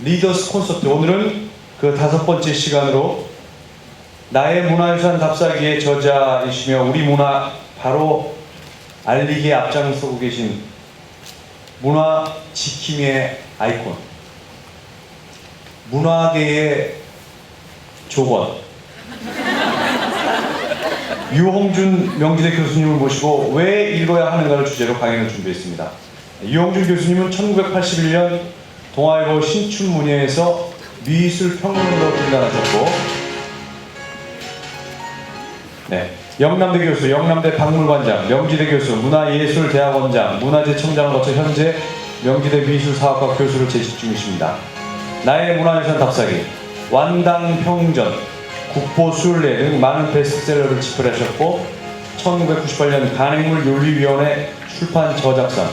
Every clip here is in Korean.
리더스 콘서트. 오늘은 그 5번째 시간으로 나의 문화유산 답사기의 저자이시며 우리 문화 바로 알리기에 앞장서고 계신 문화 지킴이의 아이콘, 문화계의 조건, 유홍준 명지대 교수님을 모시고 왜 읽어야 하는가를 주제로 강연을 준비했습니다. 유홍준 교수님은 1981년 동아일보 신춘문예에서 미술평론가로 등단하셨고, 영남대 교수, 영남대 박물관장, 명지대 교수, 문화예술대학원장, 문화재청장을 거쳐 현재 명지대 미술사학과 교수를 재직 중이십니다. 나의 문화유산 답사기, 완당평전, 국보순례 등 많은 베스트셀러를 집필하셨고 1998년 간행물윤리위원회 출판 저작상,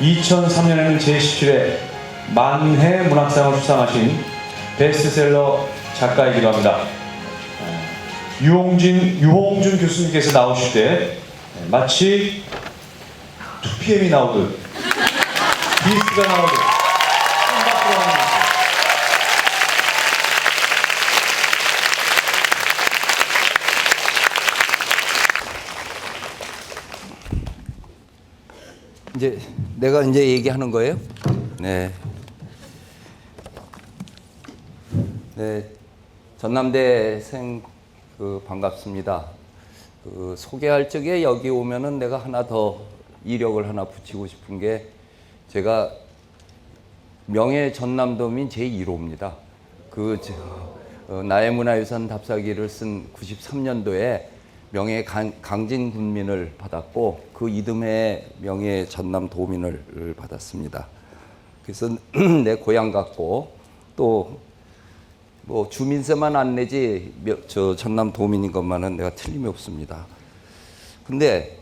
2003년에는 제17회 만해 문학상을 수상하신 베스트셀러 작가이기도 합니다. 유홍준 교수님께서 나오실 때 마치 2PM이 나오듯 비스트가 나오듯 깜빡 하는 이제 내가 이제 얘기하는 거예요? 네. 전남대생 반갑습니다. 소개할 적에 여기 오면은 내가 하나 더 이력을 하나 붙이고 싶은 게 제가 명예 전남도민 제1호입니다. 나의 문화유산 답사기를 쓴 93년도에 명예 강진군민을 받았고 그 이듬해 명예 전남도민을 받았습니다. 그래서 내 고향 같고 또 뭐 주민세만 안 내지 저 전남도민인 것만은 내가 틀림이 없습니다. 근데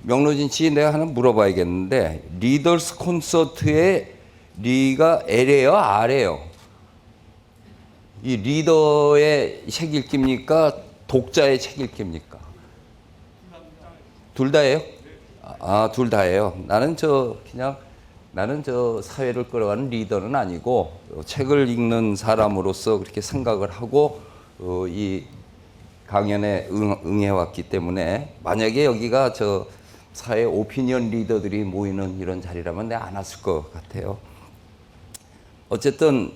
명로진 씨 내가 하나 물어봐야겠는데 리더스 콘서트의 리가 L이에요, R이에요? 이 리더의 책 읽기입니까? 독자의 책 읽기입니까? 둘 다예요? 둘 다예요. 나는 저 사회를 끌어가는 리더는 아니고 책을 읽는 사람으로서 그렇게 생각을 하고 이 강연에 응해왔기 때문에 만약에 여기가 저 사회 오피니언 리더들이 모이는 이런 자리라면 내가 안 왔을 것 같아요. 어쨌든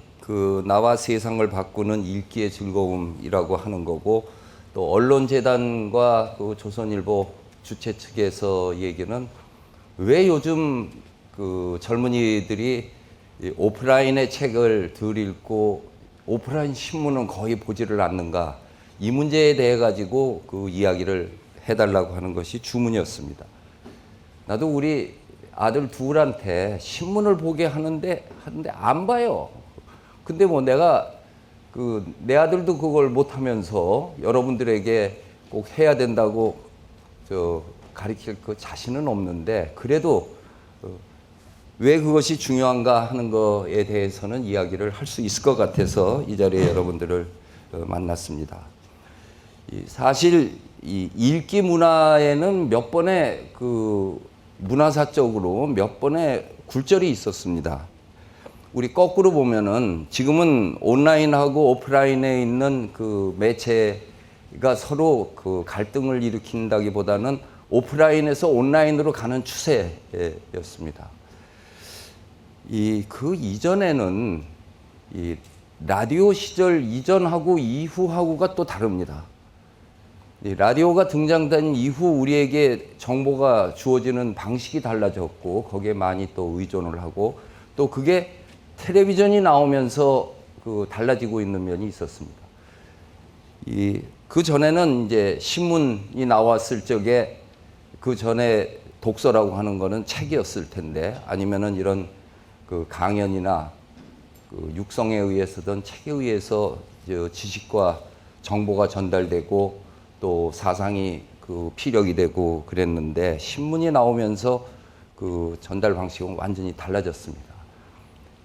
나와 세상을 바꾸는 읽기의 즐거움이라고 하는 거고 또 언론재단과 조선일보 주최 측에서 얘기는 왜 요즘 젊은이들이 오프라인의 책을 덜 읽고 오프라인 신문은 거의 보지를 않는가, 이 문제에 대해 가지고 이야기를 해달라고 하는 것이 주문이었습니다. 나도 우리 아들 둘한테 신문을 보게 하는데 안 봐요. 근데 뭐 내가 내 아들도 그걸 못하면서 여러분들에게 꼭 해야 된다고 가르칠 자신은 없는데 그래도 왜 그것이 중요한가 하는 것에 대해서는 이야기를 할 수 있을 것 같아서 이 자리에 여러분들을 만났습니다. 사실 이 읽기 문화에는 몇 번의 문화사적으로 몇 번의 굴절이 있었습니다. 우리 거꾸로 보면은 지금은 온라인하고 오프라인에 있는 매체가 서로 갈등을 일으킨다기보다는 오프라인에서 온라인으로 가는 추세였습니다. 이전에는 이 라디오 시절 이전하고 이후하고가 또 다릅니다. 이 라디오가 등장된 이후 우리에게 정보가 주어지는 방식이 달라졌고 거기에 많이 또 의존을 하고 또 그게 텔레비전이 나오면서 달라지고 있는 면이 있었습니다. 그 전에는 이제 신문이 나왔을 적에 그 전에 독서라고 하는 거는 책이었을 텐데 아니면은 이런 강연이나 육성에 의해서든 책에 의해서 지식과 정보가 전달되고 또 사상이 피력이 되고 그랬는데 신문이 나오면서 전달 방식은 완전히 달라졌습니다.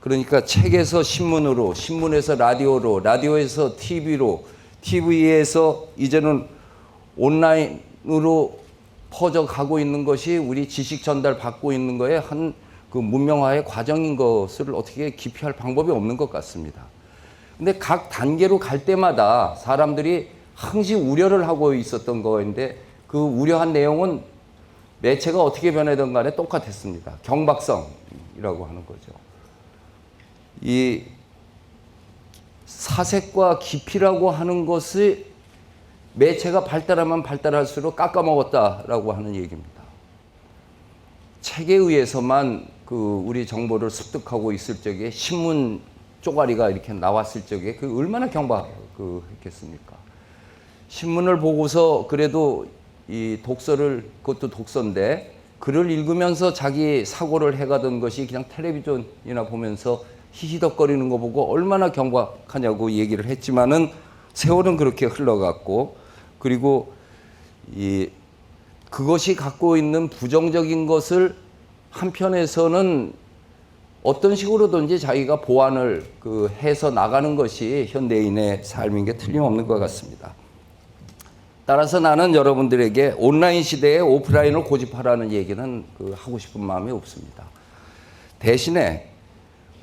그러니까 책에서 신문으로, 신문에서 라디오로, 라디오에서 TV로, TV에서 이제는 온라인으로 퍼져가고 있는 것이 우리 지식 전달 받고 있는 거에 한 그 문명화의 과정인 것을 어떻게 기피할 방법이 없는 것 같습니다. 근데 각 단계로 갈 때마다 사람들이 항상 우려를 하고 있었던 거인데 그 우려한 내용은 매체가 어떻게 변하든 간에 똑같았습니다. 경박성이라고 하는 거죠. 이 사색과 깊이라고 하는 것이 매체가 발달하면 발달할수록 깎아먹었다라고 하는 얘기입니다. 책에 의해서만 그 우리 정보를 습득하고 있을 적에 신문 쪼가리가 이렇게 나왔을 적에 그 얼마나 경박했겠습니까? 신문을 보고서 그래도 이 독서를, 그것도 독서인데 글을 읽으면서 자기 사고를 해가던 것이 그냥 텔레비전이나 보면서 히히덕거리는 거 보고 얼마나 경박하냐고 얘기를 했지만은 세월은 그렇게 흘러갔고, 그리고 그것이 갖고 있는 부정적인 것을 한편에서는 어떤 식으로든지 자기가 보완을 해서 나가는 것이 현대인의 삶인 게 틀림없는 것 같습니다. 따라서 나는 여러분들에게 온라인 시대에 오프라인을 고집하라는 얘기는 하고 싶은 마음이 없습니다. 대신에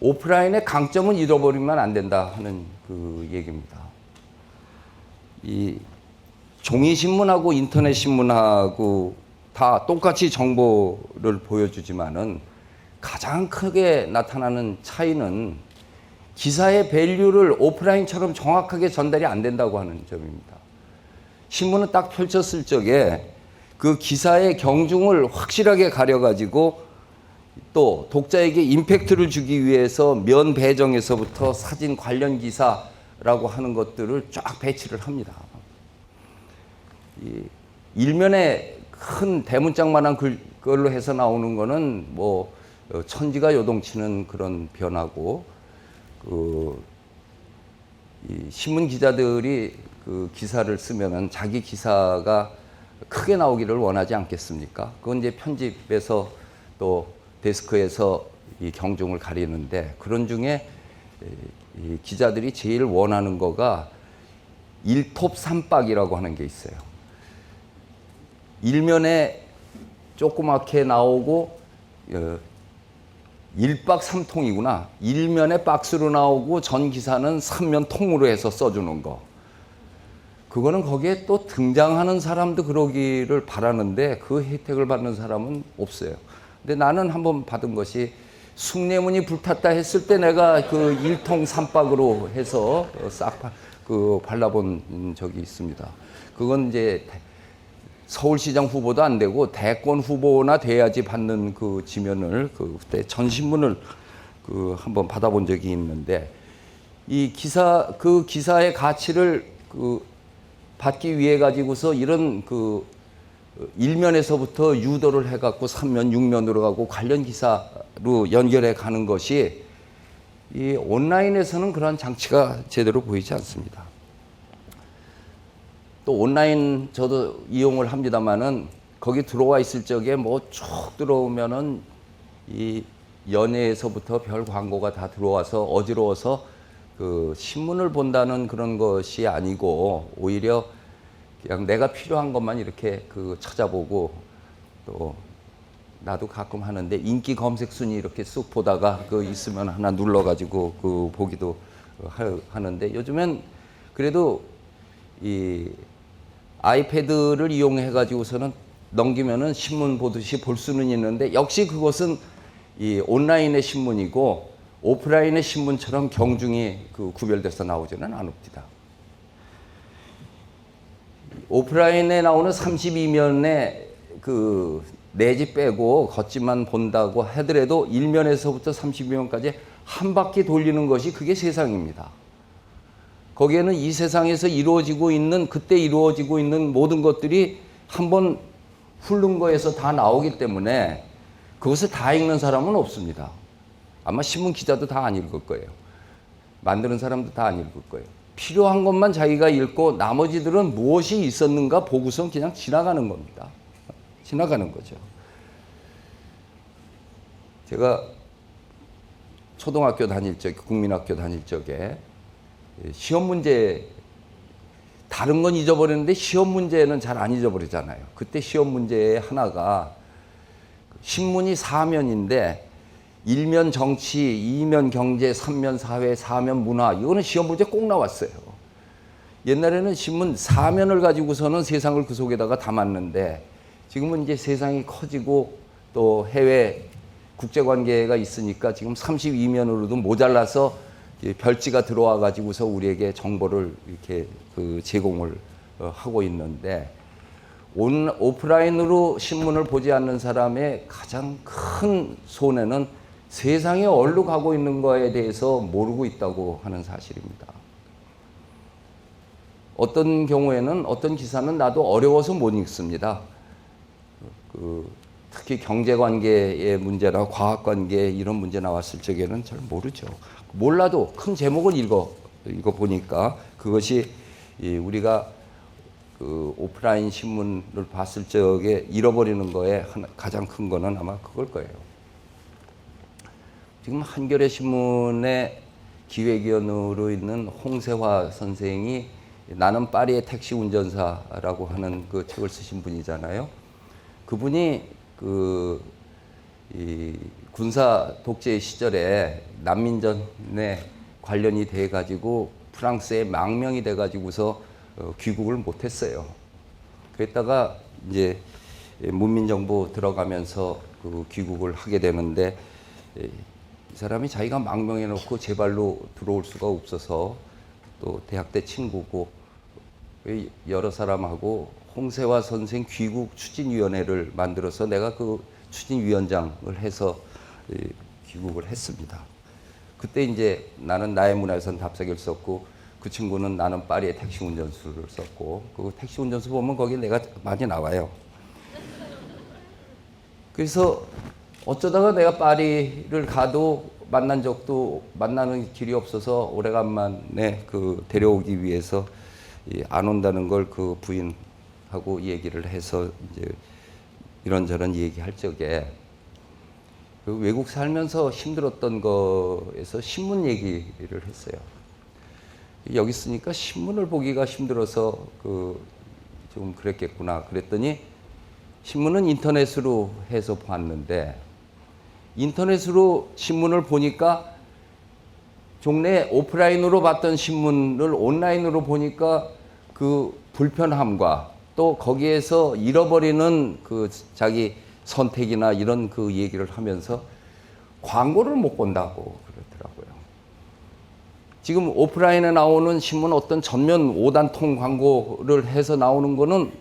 오프라인의 강점은 잃어버리면 안 된다 하는 그 얘기입니다. 이 종이신문하고 인터넷 신문하고 다 똑같이 정보를 보여주지만은 가장 크게 나타나는 차이는 기사의 밸류를 오프라인처럼 정확하게 전달이 안 된다고 하는 점입니다. 신문은 딱 펼쳤을 적에 그 기사의 경중을 확실하게 가려가지고 또 독자에게 임팩트를 주기 위해서 면 배정에서부터 사진 관련 기사라고 하는 것들을 쫙 배치를 합니다. 일면에 큰 대문짝만한 글로 해서 나오는 거는 뭐 천지가 요동치는 그런 변화고, 이 신문 기자들이 그 기사를 쓰면은 자기 기사가 크게 나오기를 원하지 않겠습니까? 그건 이제 편집에서 또 데스크에서 이 경중을 가리는데, 그런 중에 이 기자들이 제일 원하는 거가 일톱삼박이라고 하는 게 있어요. 일면에 조그맣게 나오고 일박삼통이구나. 일면에 박스로 나오고 전 기사는 삼면 통으로 해서 써주는 거. 그거는 거기에 또 등장하는 사람도 그러기를 바라는데 그 혜택을 받는 사람은 없어요. 근데 나는 한번 받은 것이 숭례문이 불탔다 했을 때 내가 그 일통삼박으로 해서 싹 발라본 적이 있습니다. 그건 이제 서울시장 후보도 안 되고 대권 후보나 돼야지 받는 그 지면을 그때 전신문을 한번 받아본 적이 있는데, 이 기사의 가치를 받기 위해 가지고서 이런 일면에서부터 유도를 해갖고 3면, 6면으로 가고 관련 기사로 연결해 가는 것이 이 온라인에서는 그런 장치가 제대로 보이지 않습니다. 또 온라인 저도 이용을 합니다만은 거기 들어와 있을 적에 뭐 쭉 들어오면은 이 연예에서부터 별 광고가 다 들어와서 어지러워서 신문을 본다는 그런 것이 아니고 오히려 그냥 내가 필요한 것만 이렇게 찾아보고, 또 나도 가끔 하는데 인기 검색 순위 이렇게 쑥 보다가 있으면 하나 눌러가지고 보기도 하는데, 요즘엔 그래도 이 아이패드를 이용해 가지고서는 넘기면은 신문 보듯이 볼 수는 있는데, 역시 그것은 이 온라인의 신문이고 오프라인의 신문처럼 경중이 구별돼서 나오지는 않습니다. 오프라인에 나오는 32면에 내지 빼고 겉지만 본다고 하더라도 1면에서부터 32면까지 한 바퀴 돌리는 것이 그게 세상입니다. 거기에는 이 세상에서 이루어지고 있는, 그때 이루어지고 있는 모든 것들이 한번 훑는 거에서 다 나오기 때문에 그것을 다 읽는 사람은 없습니다. 아마 신문 기자도 다 안 읽을 거예요. 만드는 사람도 다 안 읽을 거예요. 필요한 것만 자기가 읽고 나머지들은 무엇이 있었는가 보고선 그냥 지나가는 겁니다. 지나가는 거죠. 제가 초등학교 다닐 적에, 국민학교 다닐 적에 시험 문제, 다른 건 잊어버리는데 시험 문제는 잘 안 잊어버리잖아요. 그때 시험 문제 하나가 신문이 4면인데 1면 정치, 2면 경제, 3면 사회, 4면 문화. 이거는 시험 문제 꼭 나왔어요. 옛날에는 신문 4면을 가지고서는 세상을 그 속에다가 담았는데 지금은 이제 세상이 커지고 또 해외 국제관계가 있으니까 지금 32면으로도 모자라서 별지가 들어와 가지고서 우리에게 정보를 이렇게 제공을 하고 있는데 오프라인으로 신문을 보지 않는 사람의 가장 큰 손해는 세상에 어디로 가고 있는 거에 대해서 모르고 있다고 하는 사실입니다. 어떤 경우에는 어떤 기사는 나도 어려워서 못 읽습니다. 특히 경제관계의 문제나 과학관계 이런 문제 나왔을 적에는 잘 모르죠. 몰라도 큰 제목을 읽어 보니까 그것이 우리가 오프라인 신문을 봤을 적에 잃어버리는 거에 가장 큰 거는 아마 그걸 거예요. 지금 한겨레 신문의 기획위원으로 있는 홍세화 선생이 나는 파리의 택시 운전사라고 하는 그 책을 쓰신 분이잖아요. 그분이 이 군사 독재 시절에 난민전에 관련이 돼 가지고 프랑스에 망명이 돼 가지고서 귀국을 못 했어요. 그랬다가 이제 문민정부 들어가면서 귀국을 하게 되는데 이 사람이 자기가 망명해 놓고 제 발로 들어올 수가 없어서 또 대학 때 친구고 여러 사람하고 홍세화 선생 귀국 추진위원회를 만들어서 내가 그 추진위원장을 해서 귀국을 했습니다. 그때 이제 나는 나의 문화유산 답사기를 썼고 그 친구는 나는 파리의 택시 운전수를 썼고 그 택시 운전수 보면 거기 내가 많이 나와요. 그래서 어쩌다가 내가 파리를 가도 만나는 길이 없어서 오래간만에 데려오기 위해서 안 온다는 걸 그 부인하고 얘기를 해서 이제 이런저런 얘기할 적에 외국 살면서 힘들었던 거에서 신문 얘기를 했어요. 여기 있으니까 신문을 보기가 힘들어서 좀 그랬겠구나. 그랬더니 신문은 인터넷으로 해서 봤는데 인터넷으로 신문을 보니까 종래 오프라인으로 봤던 신문을 온라인으로 보니까 그 불편함과 또 거기에서 잃어버리는 자기 선택이나 이런 얘기를 하면서 광고를 못 본다고 그러더라고요. 지금 오프라인에 나오는 신문 어떤 전면 5단통 광고를 해서 나오는 거는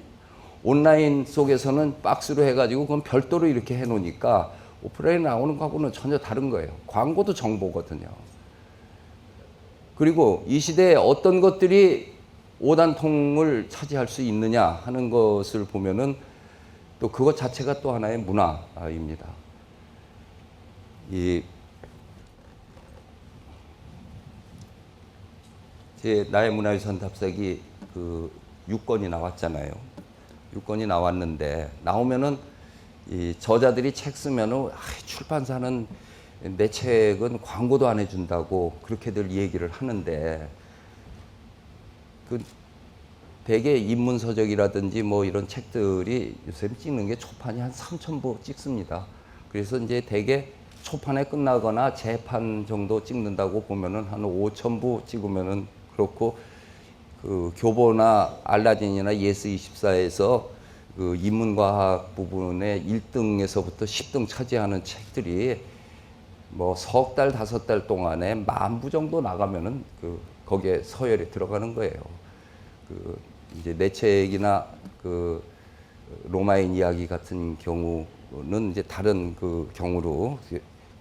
온라인 속에서는 박스로 해가지고 그건 별도로 이렇게 해놓으니까 오프라인에 나오는 거하고는 전혀 다른 거예요. 광고도 정보거든요. 그리고 이 시대에 어떤 것들이 5단통을 차지할 수 있느냐 하는 것을 보면은 또 그것 자체가 또 하나의 문화입니다. 제 나의 문화유산 답사기 6권이 나왔잖아요. 6권이 나왔는데 나오면은 이 저자들이 책 쓰면은 출판사는 내 책은 광고도 안 해준다고 그렇게들 얘기를 하는데 대개 인문서적이라든지 뭐 이런 책들이 요새 찍는 게 초판이 한 3,000부 찍습니다. 그래서 이제 대개 초판에 끝나거나 재판 정도 찍는다고 보면은 한 5,000부 찍으면은 그렇고 교보나 알라딘이나 예스24에서 인문과학 부분의 1등에서부터 10등 차지하는 책들이 뭐 석 달, 5달 동안에 10,000부 정도 나가면은 거기에 서열에 들어가는 거예요. 이제 내 책이나 로마인 이야기 같은 경우는 이제 다른 경우로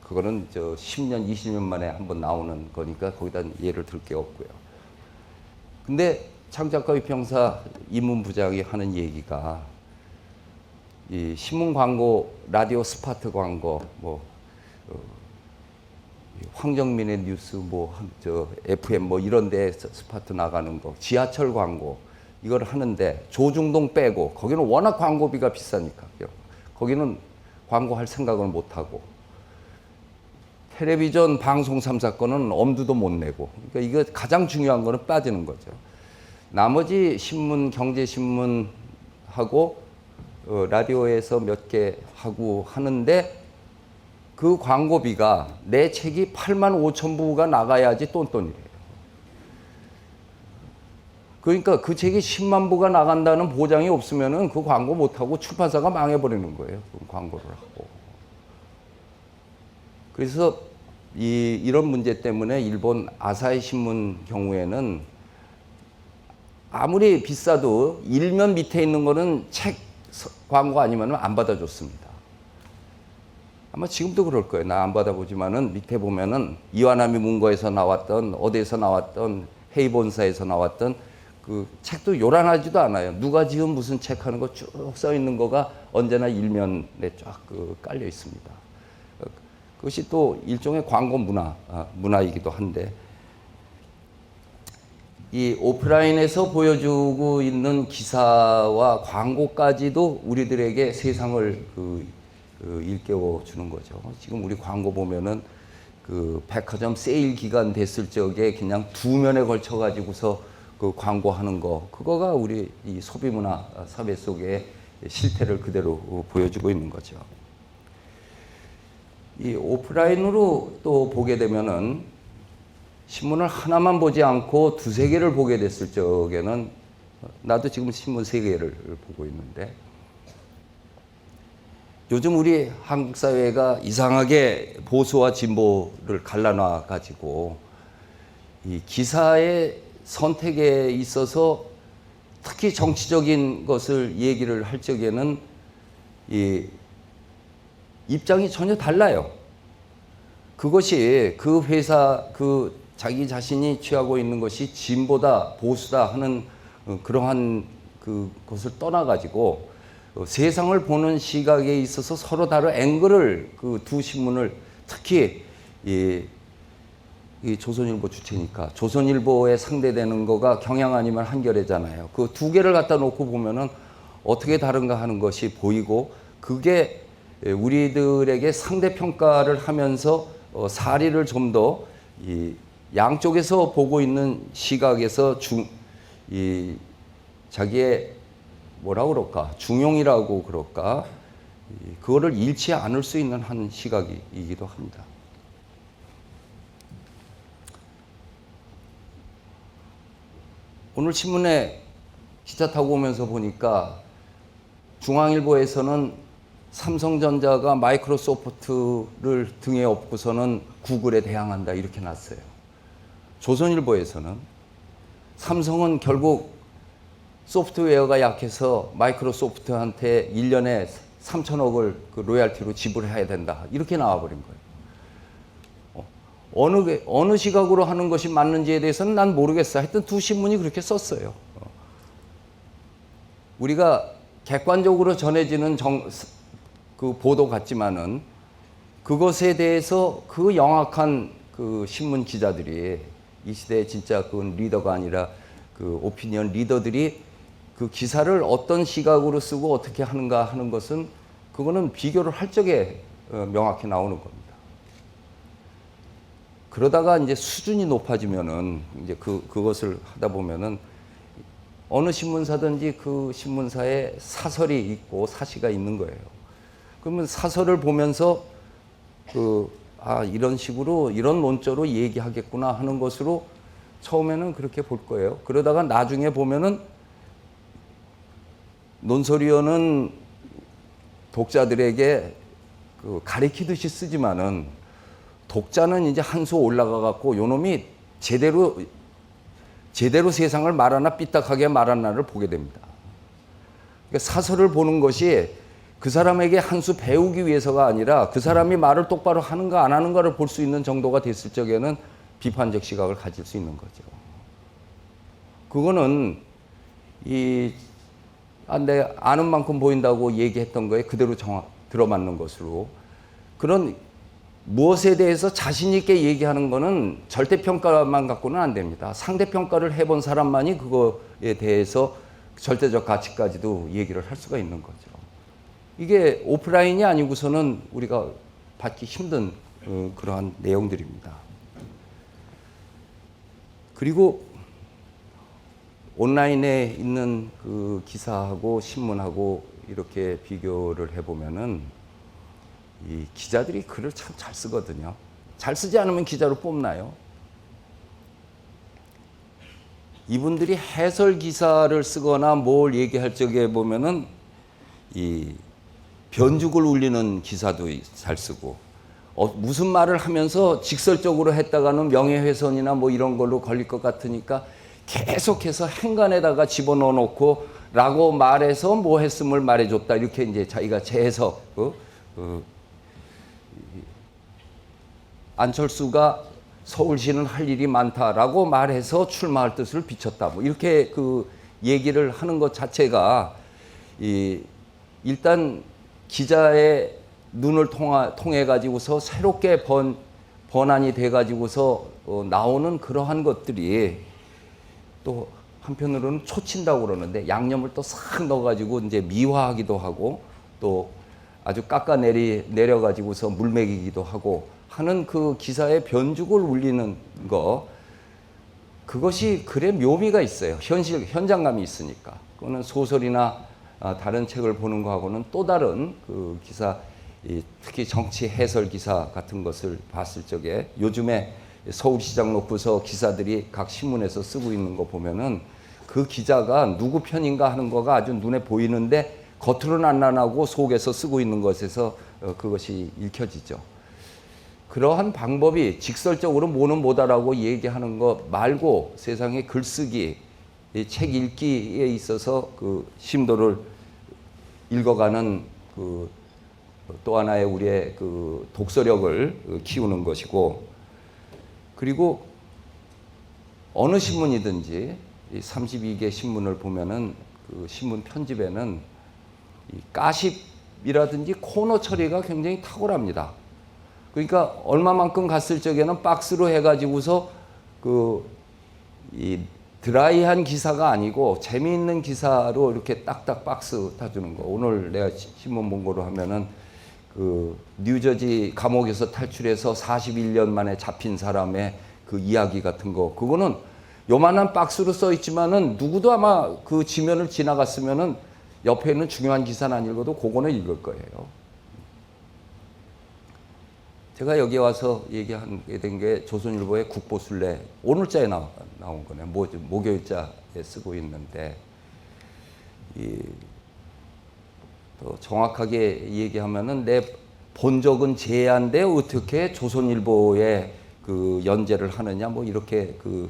그거는 10년, 20년 만에 한번 나오는 거니까 거기다 예를 들 게 없고요. 근데 창작가 위평사 인문부장이 하는 얘기가 이 신문 광고, 라디오 스파트 광고, 황정민의 뉴스, FM 이런 데 스파트 나가는 거, 지하철 광고, 이걸 하는데 조중동 빼고, 거기는 워낙 광고비가 비싸니까, 거기는 광고할 생각을 못 하고, 텔레비전 방송 3사건은 엄두도 못 내고, 그러니까 이거 가장 중요한 거는 빠지는 거죠. 나머지 신문, 경제신문하고, 라디오에서 몇 개 하고 하는데, 그 광고비가 내 책이 8만 5천 부가 나가야지 똔똔이래요. 그러니까 그 책이 10만 부가 나간다는 보장이 없으면은 그 광고 못하고 출판사가 망해버리는 거예요. 그 광고를 하고. 그래서 이런 문제 때문에 일본 아사히 신문 경우에는 아무리 비싸도 일면 밑에 있는 거는 책 광고 아니면 안 받아줬습니다. 아마 지금도 그럴 거예요. 나 안 받아보지만은 밑에 보면은 이와나미 문고에서 나왔던 어디에서 나왔던 헤이본사에서 나왔던 그 책도 요란하지도 않아요. 누가 지금 무슨 책 하는 거 쭉 써 있는 거가 언제나 일면에 쫙 깔려 있습니다. 그것이 또 일종의 광고 문화이기도 한데, 이 오프라인에서 보여주고 있는 기사와 광고까지도 우리들에게 세상을 일깨워 주는 거죠. 지금 우리 광고 보면은 그 백화점 세일 기간 됐을 적에 그냥 2면에 걸쳐 가지고서 그 광고하는 거, 그거가 우리 이 소비 문화 사회 속의 실태를 그대로 보여주고 있는 거죠. 이 오프라인으로 또 보게 되면은 신문을 하나만 보지 않고 2-3개를 보게 됐을 적에는, 나도 지금 신문 3개를 보고 있는데, 요즘 우리 한국 사회가 이상하게 보수와 진보를 갈라놔 가지고 이 기사의 선택에 있어서 특히 정치적인 것을 얘기를 할 적에는 이 입장이 전혀 달라요. 그것이 그 회사, 자기 자신이 취하고 있는 것이 진보다 보수다 하는 그러한 그것을 떠나가지고 세상을 보는 시각에 있어서 서로 다른 앵글을 그 두 신문을, 특히 이 조선일보 주체니까 조선일보에 상대되는 거가 경향 아니면 한겨레잖아요. 그 2개를 갖다 놓고 보면은 어떻게 다른가 하는 것이 보이고, 그게 우리들에게 상대평가를 하면서 사리를 좀 더 양쪽에서 보고 있는 시각에서 자기의 뭐라 그럴까, 중용이라고 그럴까, 그거를 잃지 않을 수 있는 한 시각이기도 합니다. 오늘 신문에 기차 타고 오면서 보니까 중앙일보에서는 삼성전자가 마이크로소프트를 등에 업고서는 구글에 대항한다 이렇게 났어요. 조선일보에서는 삼성은 결국 소프트웨어가 약해서 마이크로소프트한테 1년에 3천억을 그 로얄티로 지불해야 된다 이렇게 나와버린 거예요. 어느 시각으로 하는 것이 맞는지에 대해서는 난 모르겠어. 하여튼 2 신문이 그렇게 썼어요. 우리가 객관적으로 전해지는 그 보도 같지만은 그것에 대해서 그 영악한 그 신문 기자들이, 이 시대에 진짜 그 리더가 아니라 그 오피니언 리더들이 그 기사를 어떤 시각으로 쓰고 어떻게 하는가 하는 것은, 그거는 비교를 할 적에 명확히 나오는 겁니다. 그러다가 이제 수준이 높아지면은 이제 그것을 하다 보면은 어느 신문사든지 그 신문사에 사설이 있고 사시가 있는 거예요. 그러면 사설을 보면서 이런 식으로 이런 논조로 얘기하겠구나 하는 것으로 처음에는 그렇게 볼 거예요. 그러다가 나중에 보면은 논설위원은 독자들에게 가리키듯이 쓰지만은 독자는 이제 한 수 올라가 갖고 요놈이 제대로 세상을 말하나 삐딱하게 말하나를 보게 됩니다. 그러니까 사설을 보는 것이 그 사람에게 한 수 배우기 위해서가 아니라 그 사람이 말을 똑바로 하는가 안 하는가를 볼 수 있는 정도가 됐을 적에는 비판적 시각을 가질 수 있는 거죠. 그거는 내가 아는 만큼 보인다고 얘기했던 거에 그대로 들어맞는 것으로, 그런 무엇에 대해서 자신 있게 얘기하는 거는 절대평가만 갖고는 안 됩니다. 상대평가를 해본 사람만이 그거에 대해서 절대적 가치까지도 얘기를 할 수가 있는 거죠. 이게 오프라인이 아니고서는 우리가 받기 힘든 그러한 내용들입니다. 그리고 온라인에 있는 그 기사하고 신문하고 이렇게 비교를 해보면은 이 기자들이 글을 참 잘 쓰거든요. 잘 쓰지 않으면 기자로 뽑나요? 이분들이 해설 기사를 쓰거나 뭘 얘기할 적에 보면은 이 변죽을 울리는 기사도 잘 쓰고 무슨 말을 하면서 직설적으로 했다가는 명예훼손이나 뭐 이런 걸로 걸릴 것 같으니까 계속해서 행간에다가 집어넣어 놓고 라고 말해서 뭐 했음을 말해줬다 이렇게 이제 자기가 재해석 안철수가 서울시는 할 일이 많다라고 말해서 출마할 뜻을 비쳤다. 뭐 이렇게 그 얘기를 하는 것 자체가 일단 기자의 눈을 통해 가지고서 새롭게 번안이 돼 가지고서 나오는 그러한 것들이 또 한편으로는 초친다고 그러는데 양념을 또 싹 넣어 가지고 이제 미화하기도 하고 또 아주 내려 가지고서 물먹이기도 하고 하는 그 기사의 변죽을 울리는 거 그것이 글의 묘미가 있어요. 현장감이 있으니까. 그거는 소설이나 다른 책을 보는 거하고는 또 다른 그 기사, 특히 정치 해설 기사 같은 것을 봤을 적에 요즘에 서울시장 놓고서 기사들이 각 신문에서 쓰고 있는 거 보면은 그 기자가 누구 편인가 하는 거가 아주 눈에 보이는데 겉으로는 안 나고 속에서 쓰고 있는 것에서 그것이 읽혀지죠. 그러한 방법이 직설적으로 뭐는 뭐다라고 얘기하는 것 말고 세상의 글쓰기, 책 읽기에 있어서 그 심도를 읽어가는 그 또 하나의 우리의 그 독서력을 키우는 것이고 그리고 어느 신문이든지 이 32개 신문을 보면은 그 신문 편집에는 이 가십이라든지 코너 처리가 굉장히 탁월합니다. 그러니까 얼마만큼 갔을 적에는 박스로 해가지고서 이 드라이한 기사가 아니고 재미있는 기사로 이렇게 딱딱 박스 타주는 거. 오늘 내가 신문 본 거로 하면은 그 뉴저지 감옥에서 탈출해서 41년 만에 잡힌 사람의 그 이야기 같은 거. 그거는 요만한 박스로 써 있지만은 누구도 아마 그 지면을 지나갔으면은 옆에 있는 중요한 기사는 안 읽어도 그거는 읽을 거예요. 제가 여기 와서 얘기하게 된 게 조선일보의 국보순례 오늘자에 나온 거네요. 목요일자에 쓰고 있는데 또 정확하게 얘기하면은 내 본적은 제한데 어떻게 조선일보에 그 연재를 하느냐 뭐 이렇게 그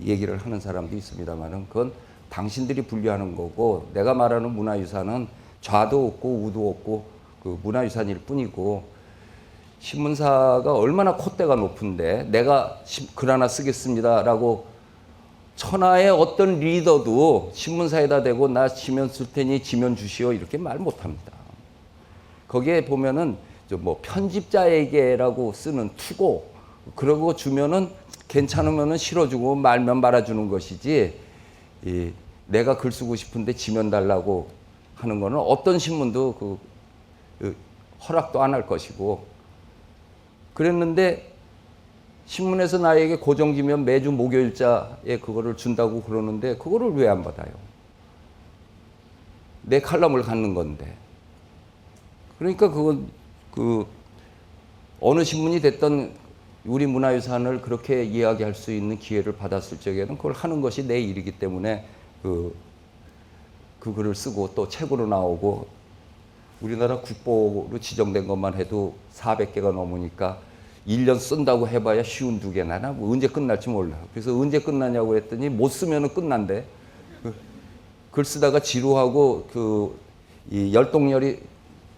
얘기를 하는 사람도 있습니다만은 그건 당신들이 분류하는 거고 내가 말하는 문화유산은 좌도 없고 우도 없고 그 문화유산일 뿐이고 신문사가 얼마나 콧대가 높은데 내가 글 하나 쓰겠습니다라고 천하의 어떤 리더도 신문사에다 대고 나 지면 쓸 테니 지면 주시오 이렇게 말 못합니다. 거기에 보면은 뭐 편집자에게라고 쓰는 투고 그러고 주면은 괜찮으면은 실어주고 말면 말아주는 것이지 내가 글 쓰고 싶은데 지면 달라고 하는 거는 어떤 신문도 그 허락도 안 할 것이고 그랬는데 신문에서 나에게 고정지면 매주 목요일자에 그거를 준다고 그러는데 그거를 왜 안 받아요? 내 칼럼을 갖는 건데. 그러니까 그건 그 어느 신문이 됐던 우리 문화유산을 그렇게 이야기할 수 있는 기회를 받았을 적에는 그걸 하는 것이 내 일이기 때문에 그 글을 쓰고 또 책으로 나오고 우리나라 국보로 지정된 것만 해도 400개가 넘으니까 1년 쓴다고 해봐야 쉬운 2개나 나 뭐 언제 끝날지 몰라. 그래서 언제 끝나냐고 했더니 못 쓰면은 끝난대. 글 쓰다가 지루하고 이 열동열이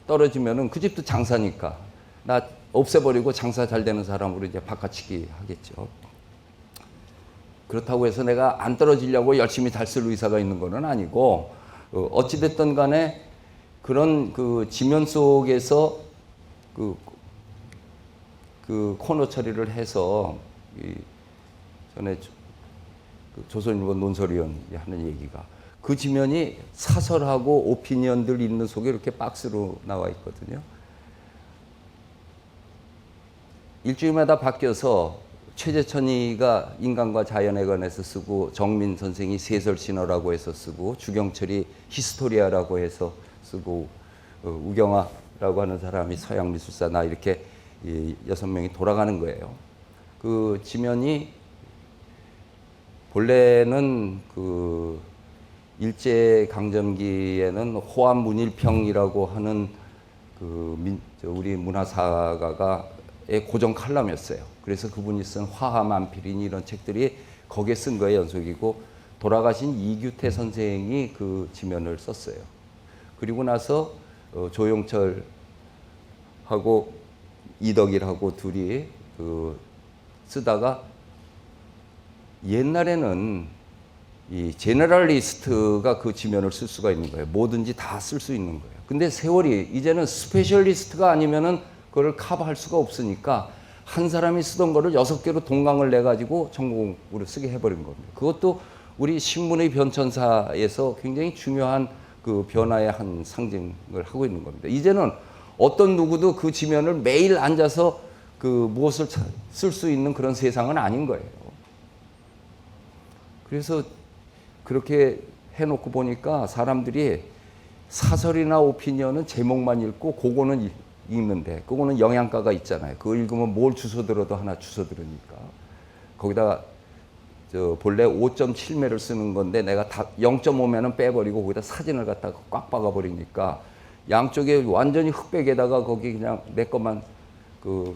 떨어지면은 그 집도 장사니까 나 없애버리고 장사 잘 되는 사람으로 이제 바꿔치기 하겠죠. 그렇다고 해서 내가 안 떨어지려고 열심히 잘 쓸 의사가 있는 거는 아니고 어찌됐든 간에 그런 그 지면 속에서 그 코너 처리를 해서 전에 조선일보 논설위원이 하는 얘기가 그 지면이 사설하고 오피니언들 있는 속에 이렇게 박스로 나와 있거든요. 일주일마다 바뀌어서 최재천이가 인간과 자연에 관해서 쓰고 정민 선생이 세설신어라고 해서 쓰고 주경철이 히스토리아라고 해서 쓰고 우경아 김진애라고 하는 사람이 서양 미술사 나 이렇게 이 6명이 돌아가는 거예요. 그 지면이 본래는 그 일제 강점기에는 호암 문일평이라고 하는 우리 문화사가의 고정 칼럼이었어요. 그래서 그분이 쓴 화하만필이니 이런 책들이 거기에 쓴 거의 연속이고, 돌아가신 이규태 선생이 그 지면을 썼어요. 그리고 나서 조용철하고 이덕일하고 둘이 쓰다가, 옛날에는 이 제너럴리스트가 그 지면을 쓸 수가 있는 거예요. 뭐든지 다 쓸 수 있는 거예요. 근데 세월이 이제는 스페셜리스트가 아니면은 그걸 커버할 수가 없으니까 한 사람이 쓰던 거를 6개로 동강을 내 가지고 전공으로 쓰게 해버린 겁니다. 그것도 우리 신문의 변천사에서 굉장히 중요한 그 변화의 한 상징을 하고 있는 겁니다. 이제는 어떤 누구도 그 지면을 매일 앉아서 그 무엇을 쓸 수 있는 그런 세상은 아닌 거예요. 그래서 그렇게 해놓고 보니까 사람들이 사설이나 오피니언은 제목만 읽고 그거는 읽는데, 그거는 영양가가 있잖아요. 그거 읽으면 뭘 주워들어도 하나 주워들으니까. 거기다가 본래 5.7매를 쓰는 건데 내가 다 0.5매는 빼버리고 거기다 사진을 갖다가 꽉 박아버리니까 양쪽에 완전히 흑백에다가 거기 그냥 내 것만 그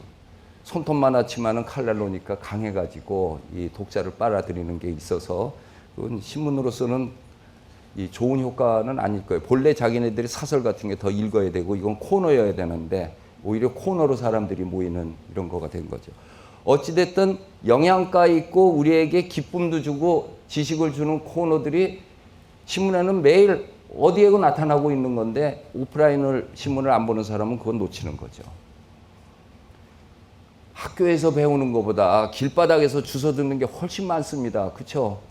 손톱만 하치만은 칼날로니까 강해가지고 이 독자를 빨아들이는 게 있어서, 그건 신문으로서는 이 좋은 효과는 아닐 거예요. 본래 자기네들이 사설 같은 게 더 읽어야 되고 이건 코너여야 되는데 오히려 코너로 사람들이 모이는 이런 거가 된 거죠. 어찌됐든 영양가 있고 우리에게 기쁨도 주고 지식을 주는 코너들이 신문에는 매일 어디에고 나타나고 있는 건데, 오프라인을 신문을 안 보는 사람은 그건 놓치는 거죠. 학교에서 배우는 것보다 길바닥에서 주워 듣는 게 훨씬 많습니다. 그렇죠?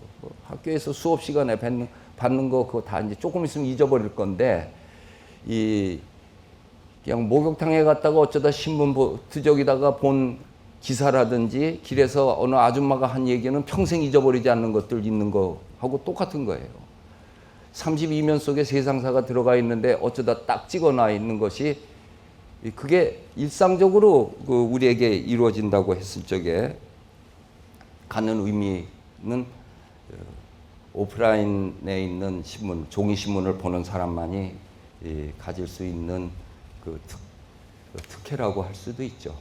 학교에서 수업 시간에 받는 거 그거 다 이제 조금 있으면 잊어버릴 건데, 그냥 목욕탕에 갔다가 어쩌다 신문 뒤적이다가 본 기사라든지 길에서 어느 아줌마가 한 얘기는 평생 잊어버리지 않는 것들 있는 거하고 똑같은 거예요. 32면 속에 세상사가 들어가 있는데 어쩌다 딱 찍어놔 있는 것이, 그게 일상적으로 우리에게 이루어진다고 했을 적에 갖는 의미는 오프라인에 있는 신문, 종이 신문을 보는 사람만이 가질 수 있는 그 특혜라고 할 수도 있죠.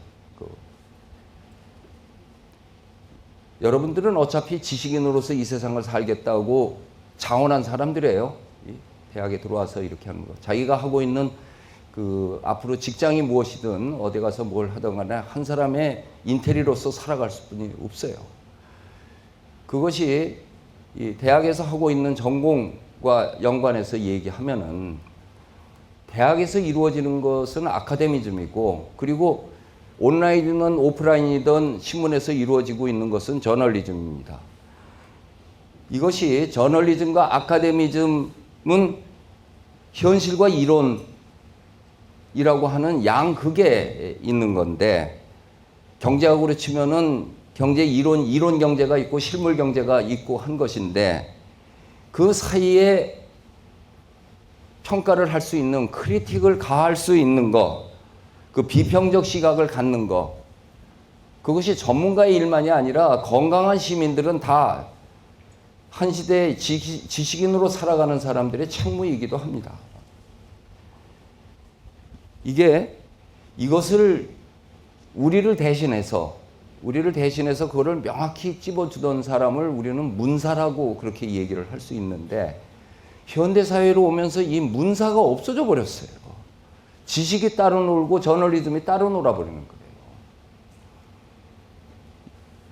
여러분들은 어차피 지식인으로서 이 세상을 살겠다고 자원한 사람들이에요. 대학에 들어와서 이렇게 하는 거. 자기가 하고 있는 앞으로 직장이 무엇이든 어디 가서 뭘 하든 간에 한 사람의 인테리로서 살아갈 수뿐이 없어요. 그것이 이 대학에서 하고 있는 전공과 연관해서 얘기하면은, 대학에서 이루어지는 것은 아카데미즘이고, 그리고 온라인이든 오프라인이든 신문에서 이루어지고 있는 것은 저널리즘입니다. 이것이 저널리즘과 아카데미즘은 현실과 이론이라고 하는 양극에 있는 건데, 경제학으로 치면은 경제 이론 경제가 있고 실물 경제가 있고 한 것인데, 그 사이에 평가를 할 수 있는, 크리틱을 가할 수 있는 거, 그 비평적 시각을 갖는 거, 그것이 전문가의 일만이 아니라 건강한 시민들은 다 한 시대의 지식인으로 살아가는 사람들의 책무이기도 합니다. 이것을 우리를 대신해서 그거를 명확히 찝어주던 사람을 우리는 문사라고 그렇게 얘기를 할 수 있는데, 현대사회로 오면서 이 문사가 없어져 버렸어요. 지식이 따로 놀고 저널리즘이 따로 놀아버리는 거예요.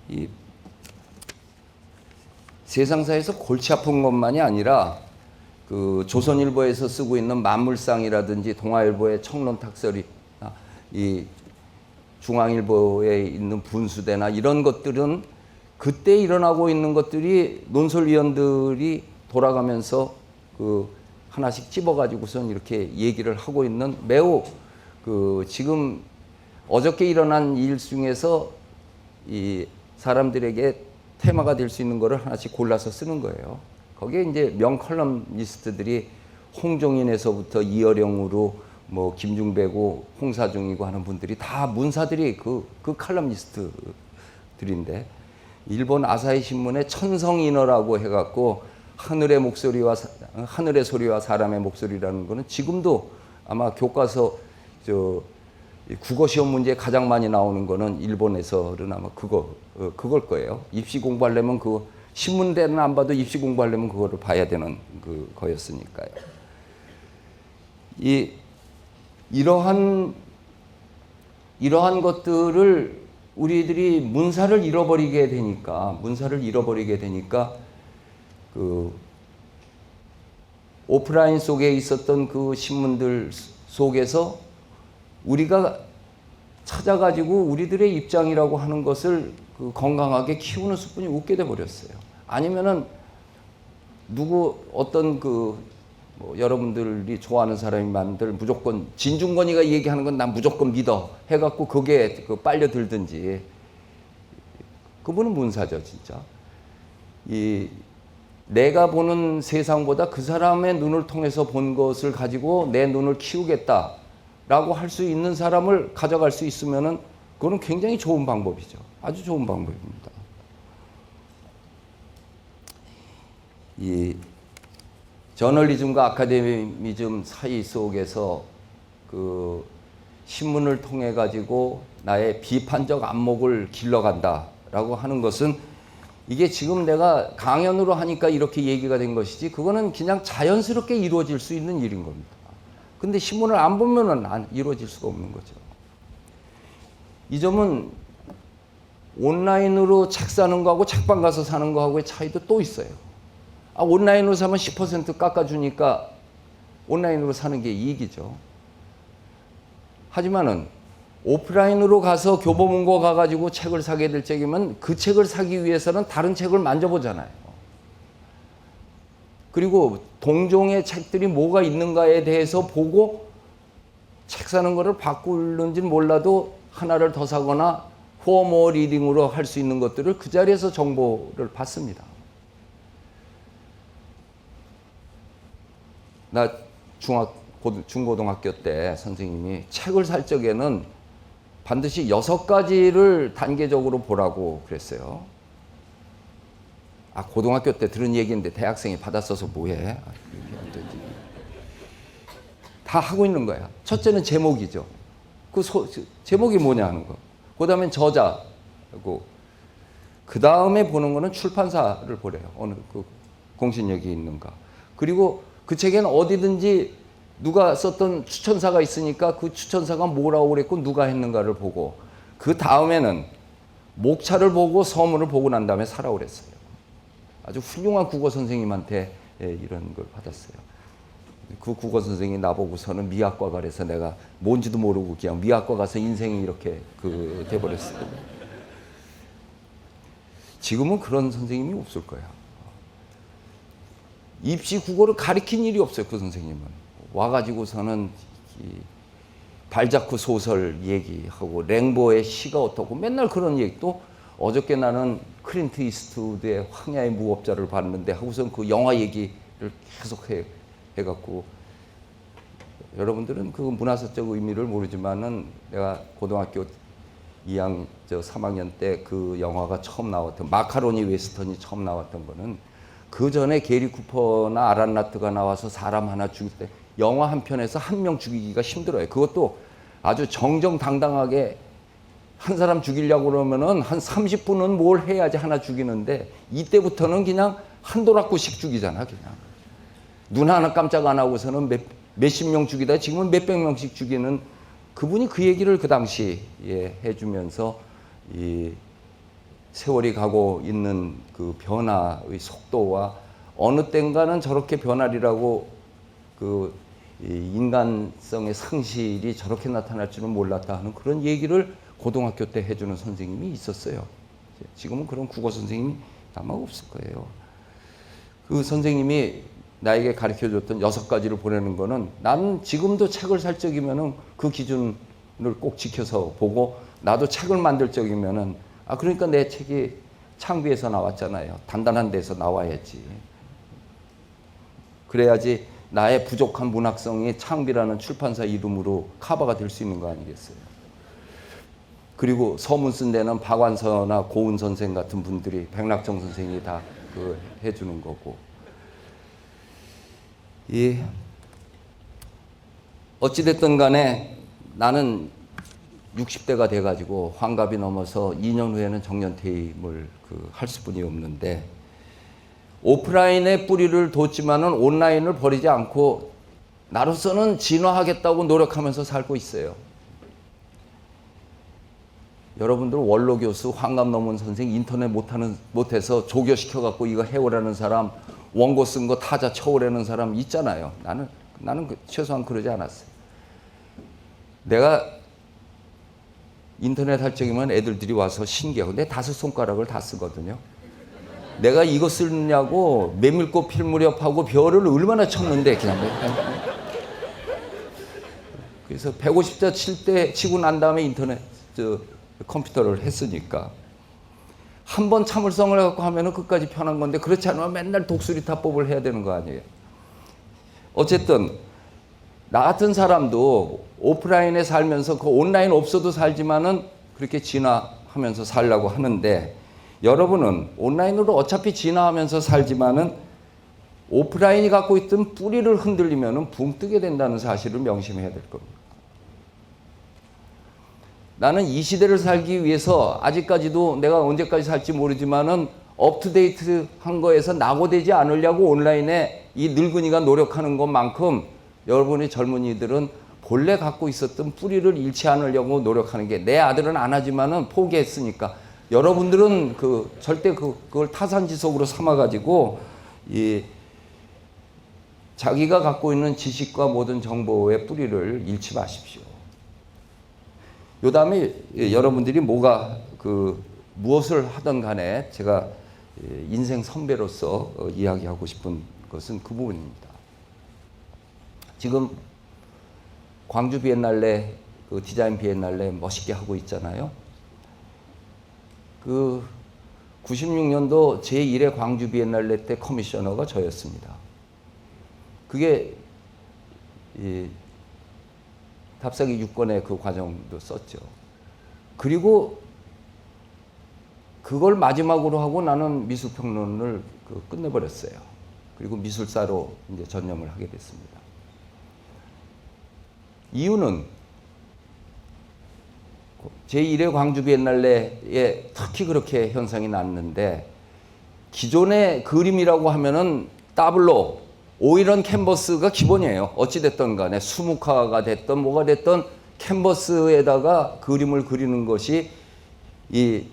이 세상사에서 골치 아픈 것만이 아니라 조선일보에서 쓰고 있는 만물상이라든지 동아일보의 청론탁설이, 이 중앙일보에 있는 분수대나 이런 것들은 그때 일어나고 있는 것들이 논설위원들이 돌아가면서 하나씩 찝어가지고선 이렇게 얘기를 하고 있는, 매우 지금 어저께 일어난 일 중에서 이 사람들에게 테마가 될 수 있는 거를 하나씩 골라서 쓰는 거예요. 거기에 이제 명컬럼니스트들이 홍종인에서부터 이어령으로 뭐 김중배고 홍사중이고 하는 분들이 다 문사들이 그 칼럼니스트들인데 일본 아사히 신문의 천성인어라고 해갖고 하늘의 소리와 사람의 목소리라는 거는 지금도 아마 교과서 국어 시험 문제에 가장 많이 나오는 거는 일본에서는 아마 그걸 거예요. 입시 공부하려면 그 신문대는 안 봐도 입시 공부하려면 그거를 봐야 되는 거였으니까요. 이러한 것들을 우리들이 문사를 잃어버리게 되니까 그 오프라인 속에 있었던 그 신문들 속에서 우리가 찾아가지고 우리들의 입장이라고 하는 것을 그 건강하게 키우는 수준이 없게 돼 버렸어요. 아니면은 어떤 뭐 여러분들이 좋아하는 사람이 많은들 무조건 진중권이가 얘기하는 건 난 무조건 믿어 해갖고 그게 빨려 들든지. 그분은 문사죠, 진짜. 내가 보는 세상보다 그 사람의 눈을 통해서 본 것을 가지고 내 눈을 키우겠다라고 할 수 있는 사람을 가져갈 수 있으면은 그거는 굉장히 좋은 방법이죠. 아주 좋은 방법입니다. 이 저널리즘과 아카데미즘 사이 속에서 그 신문을 통해 가지고 나의 비판적 안목을 길러간다라고 하는 것은 이게 지금 내가 강연으로 하니까 이렇게 얘기가 된 것이지 그거는 그냥 자연스럽게 이루어질 수 있는 일인 겁니다. 근데 신문을 안 보면은 이루어질 수가 없는 거죠. 이 점은 온라인으로 책 사는 거하고 책방 가서 사는 거하고의 차이도 또 있어요. 온라인으로 사면 10% 깎아주니까 온라인으로 사는 게 이익이죠. 하지만은 오프라인으로 가서 교보문고 가가지고 책을 사게 될 적이면 그 책을 사기 위해서는 다른 책을 만져보잖아요. 그리고 동종의 책들이 뭐가 있는가에 대해서 보고 책 사는 거를 바꾸는지는 몰라도 하나를 더 사거나 포모 리딩으로 할 수 있는 것들을 그 자리에서 정보를 받습니다. 나 중고등학교 때 선생님이 책을 살 적에는 반드시 6가지를 단계적으로 보라고 그랬어요. 고등학교 때 들은 얘기인데 대학생이 받았어서 뭐해? 다 하고 있는 거야. 첫째는 제목이죠. 제목이 뭐냐 하는 거. 그 다음엔 저자고, 그 다음에 보는 거는 출판사를 보래요. 어느 공신력이 있는가. 그리고 그 책에는 어디든지 누가 썼던 추천사가 있으니까 그 추천사가 뭐라고 그랬고 누가 했는가를 보고, 그 다음에는 목차를 보고 서문을 보고 난 다음에 사라고 그랬어요. 아주 훌륭한 국어 선생님한테 이런 걸 받았어요. 그 국어 선생님이 나보고서는 미학과 가래서 내가 뭔지도 모르고 그냥 미학과 가서 인생이 이렇게 돼버렸어요. 지금은 그런 선생님이 없을 거야. 입시 국어를 가르친 일이 없어요. 그 선생님은 와가지고서는 발자쿠 소설 얘기하고 랭보의 시가 어떻고 맨날 그런 얘기. 또 어저께 나는 클린트 이스트우드의 황야의 무법자를 봤는데 하고선 그 영화 얘기를 계속 해갖고, 여러분들은 그 문화사적 의미를 모르지만은 내가 고등학교 3학년 때 그 영화가 처음 나왔던 마카로니 웨스턴이 처음 나왔던 거는 그 전에 게리 쿠퍼나 아란 라트가 나와서 사람 하나 죽일 때 영화 한 편에서 한 명 죽이기가 힘들어요. 그것도 아주 정정당당하게 한 사람 죽이려고 그러면은 한 30분은 뭘 해야지 하나 죽이는데, 이때부터는 그냥 한 도락구씩 죽이잖아. 그냥 눈 하나 깜짝 안 하고서는 몇십 명 죽이다 지금은 몇백 명씩 죽이는, 그분이 그 얘기를 그 당시에 해주면서 이 세월이 가고 있는 그 변화의 속도와 어느 땐가는 저렇게 변하리라고 그 인간성의 상실이 저렇게 나타날 줄은 몰랐다 하는 그런 얘기를 고등학교 때 해주는 선생님이 있었어요. 지금은 그런 국어 선생님이 아마 없을 거예요. 그 선생님이 나에게 가르쳐줬던 6가지를 보내는 거는, 나는 지금도 책을 살 적이면은 그 기준을 꼭 지켜서 보고, 나도 책을 만들 적이면은 그러니까 내 책이 창비에서 나왔잖아요. 단단한 데서 나와야지. 그래야지 나의 부족한 문학성이 창비라는 출판사 이름으로 커버가 될 수 있는 거 아니겠어요? 그리고 서문 쓴 데는 박완서나 고은 선생 같은 분들이, 백낙정 선생이 다 해주는 거고. 어찌됐든 간에 나는 60대가 돼가지고 환갑이 넘어서 2년 후에는 정년퇴임을 할 수뿐이 없는데, 오프라인의 뿌리를 뒀지만은 온라인을 버리지 않고 나로서는 진화하겠다고 노력하면서 살고 있어요. 여러분들 원로 교수 환갑 넘은 선생 인터넷 못해서 조교시켜갖고 이거 해오라는 사람, 원고 쓴 거 타자 쳐오라는 사람 있잖아요. 나는 최소한 그러지 않았어요. 내가 인터넷 할 적이면 애들들이 와서 신기하고, 내 5손가락을 다 쓰거든요. 내가 이거 쓰느냐고 메밀꽃 필 무렵하고 별을 얼마나 쳤는데 그냥. 그래서 150자 칠 때 치고 난 다음에 인터넷 컴퓨터를 했으니까 한 번 참을성을 갖고 하면은 끝까지 편한 건데, 그렇지 않으면 맨날 독수리 타법을 해야 되는 거 아니에요. 어쨌든 나 같은 사람도 오프라인에 살면서 그 온라인 없어도 살지만은 그렇게 진화하면서 살려고 하는데, 여러분은 온라인으로 어차피 진화하면서 살지만은 오프라인이 갖고 있던 뿌리를 흔들리면은 붕 뜨게 된다는 사실을 명심해야 될 겁니다. 나는 이 시대를 살기 위해서 아직까지도 내가 언제까지 살지 모르지만은 업투데이트한 거에서 낙오되지 않으려고 온라인에 이 늙은이가 노력하는 것만큼 여러분의 젊은이들은 본래 갖고 있었던 뿌리를 잃지 않으려고 노력하는 게, 내 아들은 안 하지만은 포기했으니까 여러분들은 절대 그걸 타산지석으로 삼아가지고 자기가 갖고 있는 지식과 모든 정보의 뿌리를 잃지 마십시오. 요 다음에 여러분들이 무엇을 하든 간에 제가 인생 선배로서 이야기하고 싶은 것은 그 부분입니다. 지금 광주 비엔날레, 디자인 비엔날레 멋있게 하고 있잖아요. 96년도 제1회 광주 비엔날레 때 커미셔너가 저였습니다. 그게 답사기 6권의 그 과정도 썼죠. 그리고 그걸 마지막으로 하고 나는 미술평론을 끝내버렸어요. 그리고 미술사로 이제 전념을 하게 됐습니다. 이유는 제1회 광주 비엔날레에 특히 그렇게 현상이 났는데, 기존의 그림이라고 하면은 따블로, 오일원 캔버스가 기본이에요. 어찌됐든 간에 수묵화가 됐던 뭐가 됐던 캔버스에다가 그림을 그리는 것이 이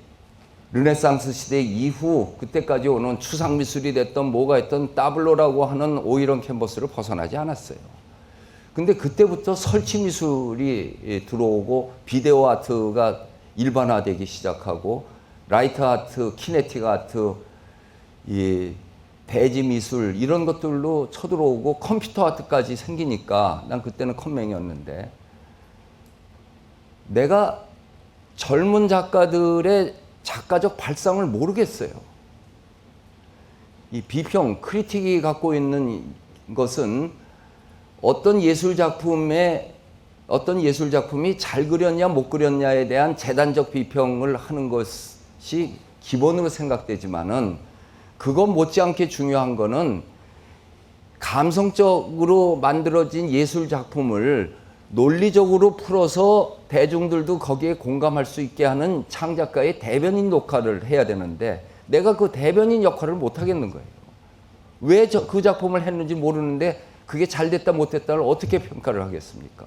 르네상스 시대 이후 그때까지 오는 추상미술이 됐던 뭐가 했던 따블로라고 하는 오일원 캔버스를 벗어나지 않았어요. 근데 그때부터 설치미술이 들어오고 비데오 아트가 일반화되기 시작하고 라이트 아트, 키네틱 아트, 배지 미술 이런 것들로 쳐들어오고 컴퓨터 아트까지 생기니까, 난 그때는 컴맹이었는데, 내가 젊은 작가들의 작가적 발상을 모르겠어요. 이 비평, 크리틱이 갖고 있는 것은 어떤 예술 작품이 잘 그렸냐 못 그렸냐에 대한 재단적 비평을 하는 것이 기본으로 생각되지만은, 그것 못지않게 중요한 거는 감성적으로 만들어진 예술 작품을 논리적으로 풀어서 대중들도 거기에 공감할 수 있게 하는 창작가의 대변인 역할을 해야 되는데, 내가 그 대변인 역할을 못 하겠는 거예요. 왜 그 작품을 했는지 모르는데 그게 잘 됐다 못 됐다를 어떻게 평가를 하겠습니까?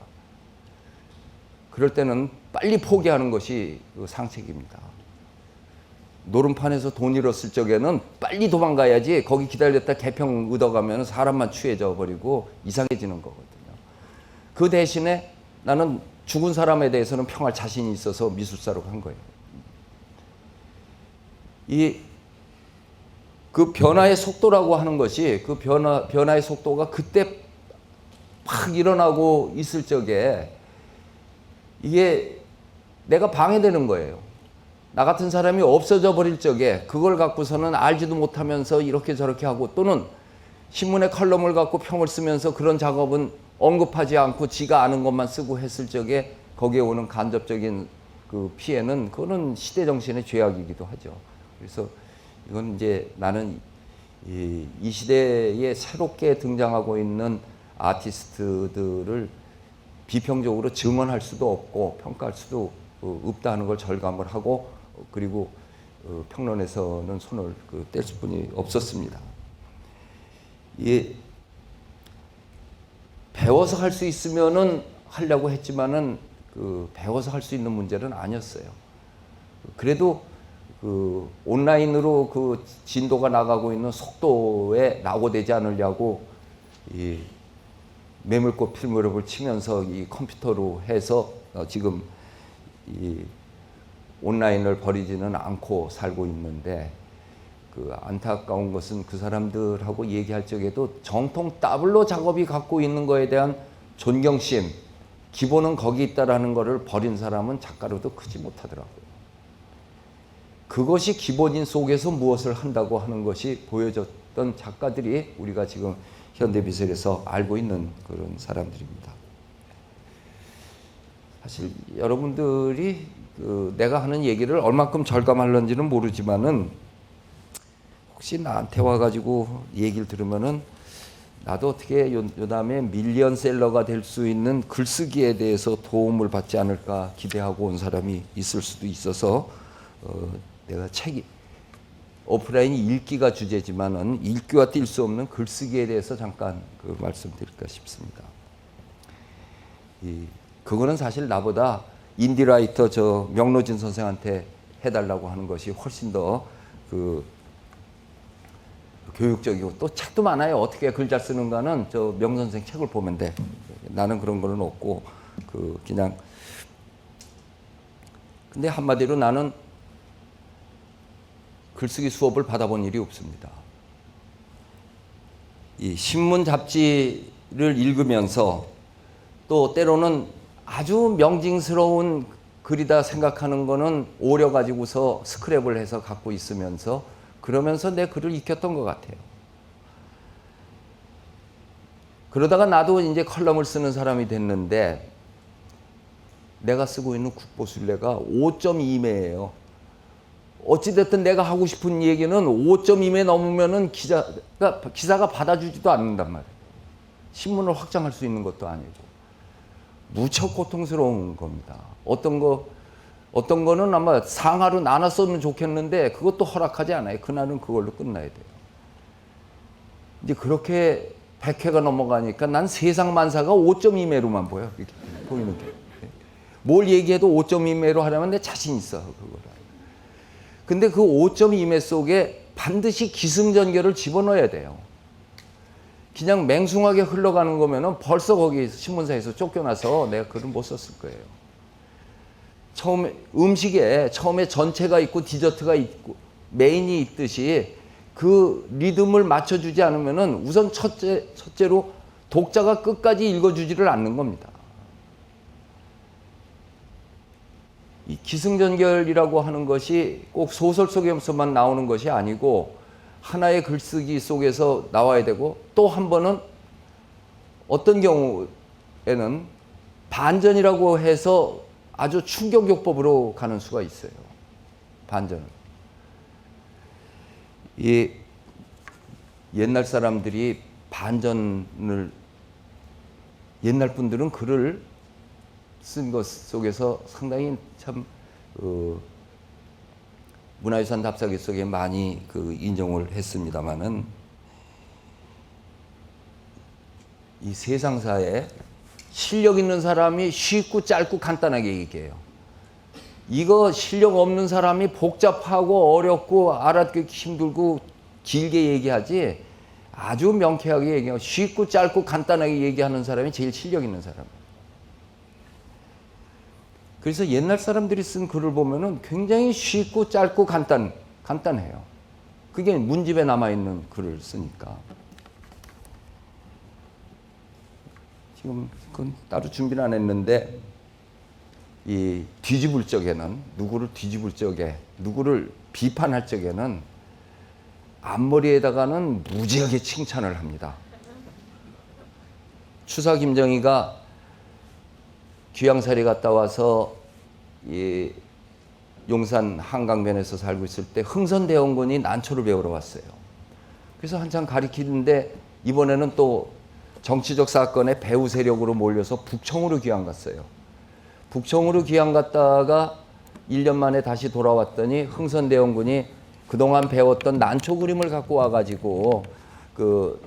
그럴 때는 빨리 포기하는 것이 상책입니다. 노름판에서 돈 잃었을 적에는 빨리 도망가야지, 거기 기다렸다 개평 얻어가면 사람만 취해져 버리고 이상해지는 거거든요. 그 대신에 나는 죽은 사람에 대해서는 평할 자신이 있어서 미술사로 간 거예요. 그 변화의 속도라고 하는 것이, 그 변화의 속도가 그때 팍 일어나고 있을 적에 이게 내가 방해되는 거예요. 나 같은 사람이 없어져 버릴 적에 그걸 갖고서는 알지도 못하면서 이렇게 저렇게 하고, 또는 신문에 컬럼을 갖고 평을 쓰면서 그런 작업은 언급하지 않고 지가 아는 것만 쓰고 했을 적에 거기에 오는 간접적인 그 피해는 그거는 시대 정신의 죄악이기도 하죠. 그래서 이건 이제 나는 이 시대에 새롭게 등장하고 있는 아티스트들을 비평적으로 증언할 수도 없고 평가할 수도 없다는 걸 절감을 하고 그리고 평론에서는 손을 뗄 수뿐이 없었습니다. 배워서 할 수 있으면은 하려고 했지만은 배워서 할 수 있는 문제는 아니었어요. 그래도 온라인으로 진도가 나가고 있는 속도에 낙오되지 않으려고 이 매물꽃 필무렵을 치면서 이 컴퓨터로 해서 지금 이 온라인을 버리지는 않고 살고 있는데 안타까운 것은 그 사람들하고 얘기할 적에도 정통 따블로 작업이 갖고 있는 거에 대한 존경심, 기본은 거기 있다라는 것을 버린 사람은 작가로도 크지 못하더라고요. 그것이 기본인 속에서 무엇을 한다고 하는 것이 보여졌던 작가들이 우리가 지금 현대미술에서 알고 있는 그런 사람들입니다. 사실 여러분들이 내가 하는 얘기를 얼마큼 절감할런지는 모르지만은 혹시 나한테 와가지고 얘기를 들으면은 나도 어떻게 요담에 밀리언셀러가 될 수 있는 글쓰기에 대해서 도움을 받지 않을까 기대하고 온 사람이 있을 수도 있어서 내가 책이 오프라인 읽기가 주제지만은 읽기와 뛸 수 없는 글쓰기에 대해서 잠깐 말씀드릴까 싶습니다. 그거는 사실 나보다 인디라이터 저 명로진 선생한테 해달라고 하는 것이 훨씬 더 교육적이고 또 책도 많아요. 어떻게 글 잘 쓰는가는 저 명선생 책을 보면 돼. 나는 그런 거는 없고 그냥 근데 한마디로 나는 글쓰기 수업을 받아본 일이 없습니다. 이 신문 잡지를 읽으면서 또 때로는 아주 명징스러운 글이다 생각하는 거는 오려 가지고서 스크랩을 해서 갖고 있으면서 그러면서 내 글을 익혔던 것 같아요. 그러다가 나도 이제 컬럼을 쓰는 사람이 됐는데 내가 쓰고 있는 국보순례가 5.2매예요. 어찌됐든 내가 하고 싶은 얘기는 5.2매 넘으면은 기사가 받아주지도 않는단 말이에요. 신문을 확장할 수 있는 것도 아니고. 무척 고통스러운 겁니다. 어떤 거는 아마 상하로 나눴으면 좋겠는데 그것도 허락하지 않아요. 그날은 그걸로 끝나야 돼요. 이제 그렇게 100회가 넘어가니까 난 세상 만사가 5.2매로만 보여. 이렇게 보이는 게. 뭘 얘기해도 5.2매로 하려면 내 자신 있어. 그거를. 근데 그 5.2매 속에 반드시 기승전결을 집어넣어야 돼요. 그냥 맹숭하게 흘러가는 거면은 벌써 거기 신문사에서 쫓겨나서 내가 글을 못 썼을 거예요. 음식에 처음에 전체가 있고 디저트가 있고 메인이 있듯이 그 리듬을 맞춰주지 않으면은 우선 첫째로 독자가 끝까지 읽어주지를 않는 겁니다. 이 기승전결이라고 하는 것이 꼭 소설 속에서만 나오는 것이 아니고 하나의 글쓰기 속에서 나와야 되고 또 한 번은 어떤 경우에는 반전이라고 해서 아주 충격요법으로 가는 수가 있어요. 반전을. 이 옛날 사람들이 반전을 옛날 분들은 글을 쓴 것 속에서 상당히 참 문화유산 답사기 속에 많이 인정을 했습니다마는 이 세상사에 실력 있는 사람이 쉽고 짧고 간단하게 얘기해요. 이거 실력 없는 사람이 복잡하고 어렵고 알아듣기 힘들고 길게 얘기하지 아주 명쾌하게 얘기하고 쉽고 짧고 간단하게 얘기하는 사람이 제일 실력 있는 사람. 그래서 옛날 사람들이 쓴 글을 보면은 굉장히 쉽고 짧고 간단해요. 그게 문집에 남아있는 글을 쓰니까. 지금 그건 따로 준비는 안 했는데, 이 뒤집을 적에는, 누구를 뒤집을 적에, 누구를 비판할 적에는 앞머리에다가는 무지하게 칭찬을 합니다. 추사 김정희가 귀향살이 갔다 와서 이 용산 한강변에서 살고 있을 때 흥선대원군이 난초를 배우러 왔어요. 그래서 한참 가리키는데 이번에는 또 정치적 사건에 배후 세력으로 몰려서 북청으로 귀향 갔어요. 북청으로 귀향 갔다가 1년 만에 다시 돌아왔더니 흥선대원군이 그동안 배웠던 난초 그림을 갖고 와가지고 그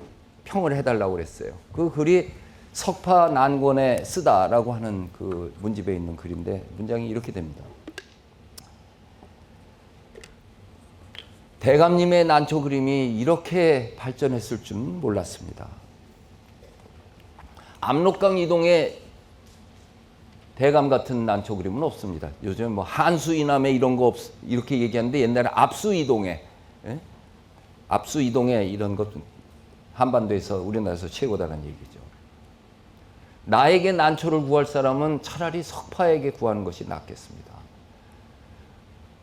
평을 해달라고 그랬어요. 그 글이 석파 난권에 쓰다라고 하는 그 문집에 있는 글인데 문장이 이렇게 됩니다. 대감님의 난초 그림이 이렇게 발전했을 줄은 몰랐습니다. 압록강 이동에 대감 같은 난초 그림은 없습니다. 요즘 뭐 한수 이남에 이런 거 이렇게 얘기하는데 옛날에 압수 이동에, 예? 압수 이동에 이런 것 한반도에서 우리나라에서 최고다라는 얘기죠. 나에게 난초를 구할 사람은 차라리 석파에게 구하는 것이 낫겠습니다.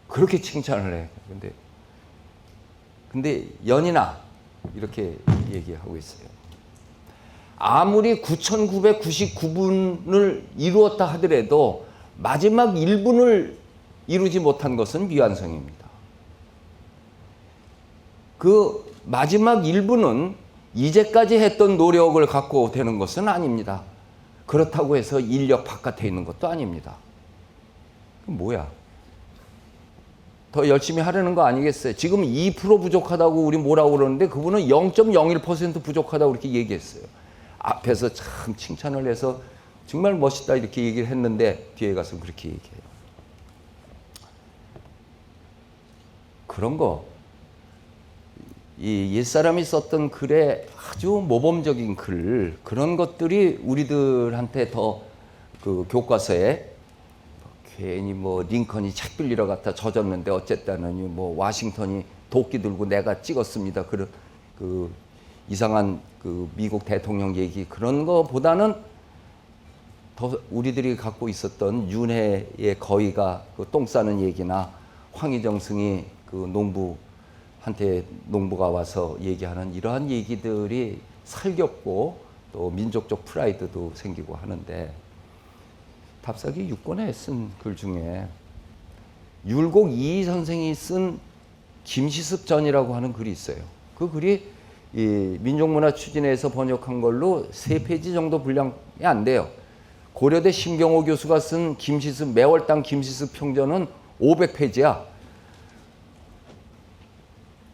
그렇게 칭찬을 해. 근데 연이나 이렇게 얘기하고 있어요. 아무리 9,999분을 이루었다 하더라도 마지막 1분을 이루지 못한 것은 미완성입니다. 그 마지막 1분은 이제까지 했던 노력을 갖고 되는 것은 아닙니다. 그렇다고 해서 인력 바깥에 있는 것도 아닙니다. 그럼 뭐야? 더 열심히 하려는 거 아니겠어요? 지금 2% 부족하다고 우리 뭐라고 그러는데 그분은 0.01% 부족하다고 그렇게 얘기했어요. 앞에서 참 칭찬을 해서 정말 멋있다 이렇게 얘기를 했는데 뒤에 가서 그렇게 얘기해요. 그런 거, 이 옛사람이 썼던 글에 아주 모범적인 글, 그런 것들이 우리들한테 더 그 교과서에 괜히 뭐 링컨이 책 빌리러 갔다 젖었는데 어쨌다느니 뭐 와싱턴이 도끼 들고 내가 찍었습니다. 그 이상한 그 미국 대통령 얘기 그런 거보다는 더 우리들이 갖고 있었던 윤회의 거의가 그 똥 싸는 얘기나 황희정 승이 그 농부한테 농부가 와서 얘기하는 이러한 얘기들이 살겹고 또 민족적 프라이드도 생기고 하는데 답사기 6권에 쓴 글 중에 율곡 이희 선생이 쓴 김시습전이라고 하는 글이 있어요. 그 글이 이 민족문화 추진회에서 번역한 걸로 3페이지 정도 분량이 안 돼요. 고려대 심경호 교수가 쓴 김시습 매월당 김시습 평전은 500페이지야.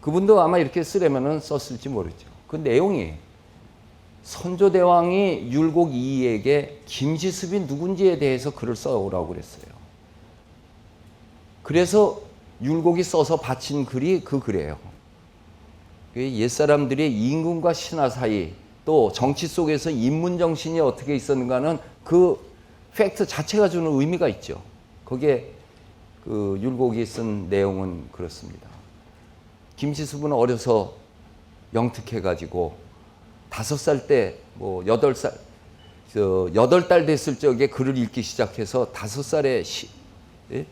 그분도 아마 이렇게 쓰려면은 썼을지 모르죠. 그 내용이 선조대왕이 율곡 이희에게 김시습이 누군지에 대해서 글을 써오라고 그랬어요. 그래서 율곡이 써서 바친 글이 그 글이에요. 옛사람들의 임금과 신하 사이 또 정치 속에서 인문정신이 어떻게 있었는가는 그 팩트 자체가 주는 의미가 있죠. 거기에 그 율곡이 쓴 내용은 그렇습니다. 김시습은 어려서 영특해가지고 5살 때 뭐 8달 됐을 적에 글을 읽기 시작해서 5살에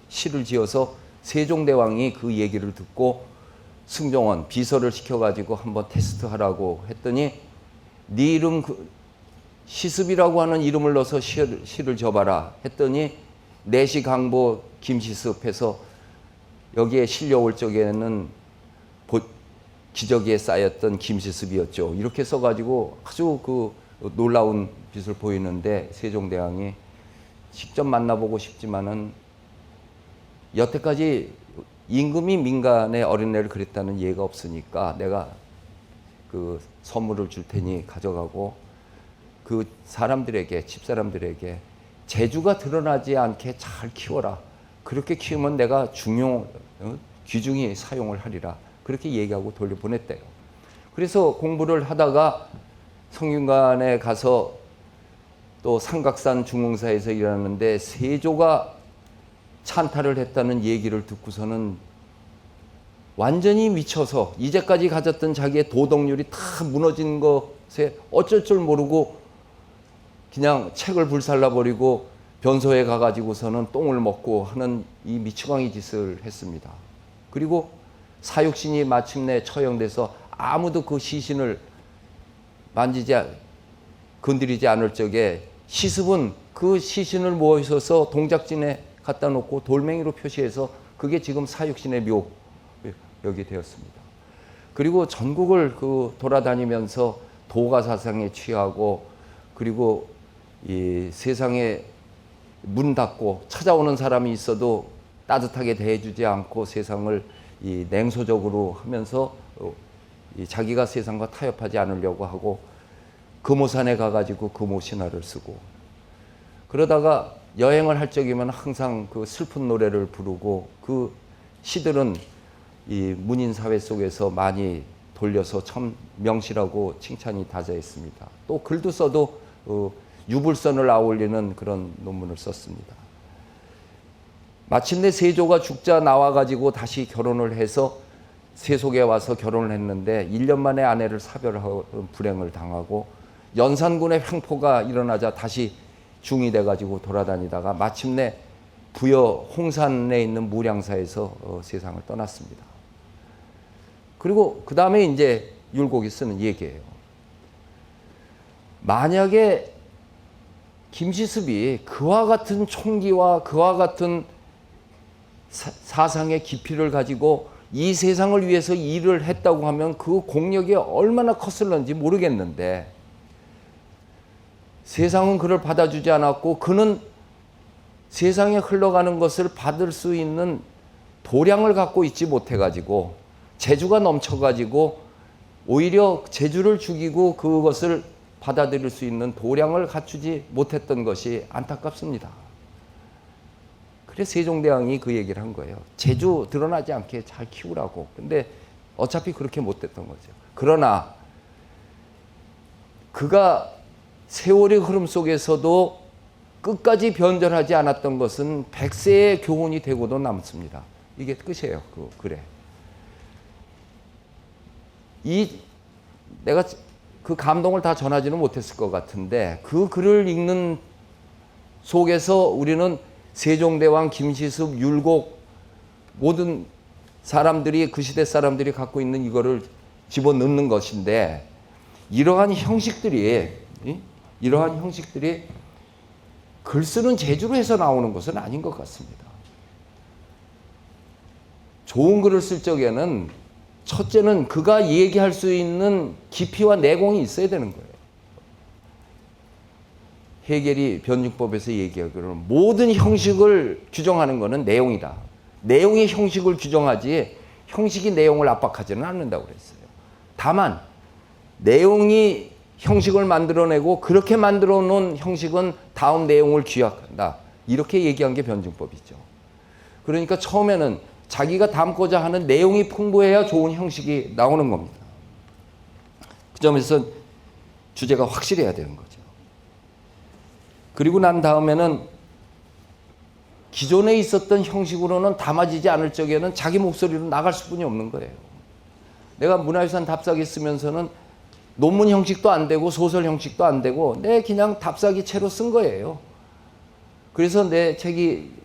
시를 지어서 세종대왕이 그 얘기를 듣고 승정원 비서를 시켜가지고 한번 테스트하라고 했더니 네 이름 시습이라고 하는 이름을 넣어서 시를 줘봐라 했더니 내시강보 김시습 해서 여기에 실려올 적에는 기저귀에 쌓였던 김시습이었죠. 이렇게 써가지고 아주 그 놀라운 빛을 보이는데 세종대왕이 직접 만나보고 싶지만은 여태까지 임금이 민간의 어린애를 그랬다는 예가 없으니까 내가 그 선물을 줄 테니 가져가고 그 사람들에게 집사람들에게 재주가 드러나지 않게 잘 키워라. 그렇게 키우면 내가 귀중히 사용을 하리라. 그렇게 얘기하고 돌려보냈대요. 그래서 공부를 하다가 성균관에 가서 또 삼각산 중흥사에서 일하는데 세조가 찬탈을 했다는 얘기를 듣고서는 완전히 미쳐서 이제까지 가졌던 자기의 도덕률이 다 무너진 것에 어쩔 줄 모르고 그냥 책을 불살라버리고 변소에 가가지고서는 똥을 먹고 하는 이 미치광이 짓을 했습니다. 그리고 사육신이 마침내 처형돼서 아무도 그 시신을 건드리지 않을 적에 시습은 그 시신을 모셔서 동작진에 갖다 놓고 돌멩이로 표시해서 그게 지금 사육신의 묘역이 되었습니다. 그리고 전국을 돌아다니면서 도가 사상에 취하고, 그리고 이 세상에 문 닫고 찾아오는 사람이 있어도 따뜻하게 대해주지 않고 세상을 이 냉소적으로 하면서 자기가 세상과 타협하지 않으려고 하고, 금오산에 가가지고 금오신화를 쓰고, 그러다가 여행을 할 적이면 항상 그 슬픈 노래를 부르고, 그 시들은 이 문인 사회 속에서 많이 돌려서 참 명시라고 칭찬이 다자했습니다. 또 글도 써도 유불선을 아울리는 그런 논문을 썼습니다. 마침내 세조가 죽자 나와가지고 다시 결혼을 해서 세속에 와서 결혼을 했는데 1년 만에 아내를 사별하고 불행을 당하고, 연산군의 횡포가 일어나자 다시 중이 돼가지고 돌아다니다가 마침내 부여 홍산에 있는 무량사에서 세상을 떠났습니다. 그리고 그 다음에 이제 율곡이 쓰는 얘기예요. 만약에 김시습이 그와 같은 총기와 그와 같은 사상의 깊이를 가지고 이 세상을 위해서 일을 했다고 하면 그 공력이 얼마나 컸을런지 모르겠는데, 세상은 그를 받아주지 않았고, 그는 세상에 흘러가는 것을 받을 수 있는 도량을 갖고 있지 못해가지고 재주가 넘쳐가지고 오히려 재주를 죽이고 그것을 받아들일 수 있는 도량을 갖추지 못했던 것이 안타깝습니다. 그래서 세종대왕이 그 얘기를 한 거예요. 재주 드러나지 않게 잘 키우라고. 근데 어차피 그렇게 못됐던 거죠. 그러나 그가 세월의 흐름 속에서도 끝까지 변절하지 않았던 것은 백세의 교훈이 되고도 남습니다. 이게 끝이에요. 그 글에. 내가 그 감동을 다 전하지는 못했을 것 같은데, 그 글을 읽는 속에서 우리는 세종대왕, 김시습, 율곡, 모든 사람들이, 그 시대 사람들이 갖고 있는 이거를 집어넣는 것인데, 이러한 형식들이 글 쓰는 재주로 해서 나오는 것은 아닌 것 같습니다. 좋은 글을 쓸 적에는 첫째는 그가 얘기할 수 있는 깊이와 내공이 있어야 되는 거예요. 해겔이 변증법에서 얘기하기로는 모든 형식을 규정하는 것은 내용이다. 내용이 형식을 규정하지 형식이 내용을 압박하지는 않는다고 그랬어요. 다만 내용이 형식을 만들어내고 그렇게 만들어 놓은 형식은 다음 내용을 규약한다. 이렇게 얘기한 게 변증법이죠. 그러니까 처음에는 자기가 담고자 하는 내용이 풍부해야 좋은 형식이 나오는 겁니다. 그 점에서 주제가 확실해야 되는 거죠. 그리고 난 다음에는 기존에 있었던 형식으로는 담아지지 않을 적에는 자기 목소리로 나갈 수뿐이 없는 거예요. 내가 문화유산 답사기 쓰면서는 논문 형식도 안 되고 소설 형식도 안 되고 내 그냥 답사기 채로 쓴 거예요. 그래서 내 책이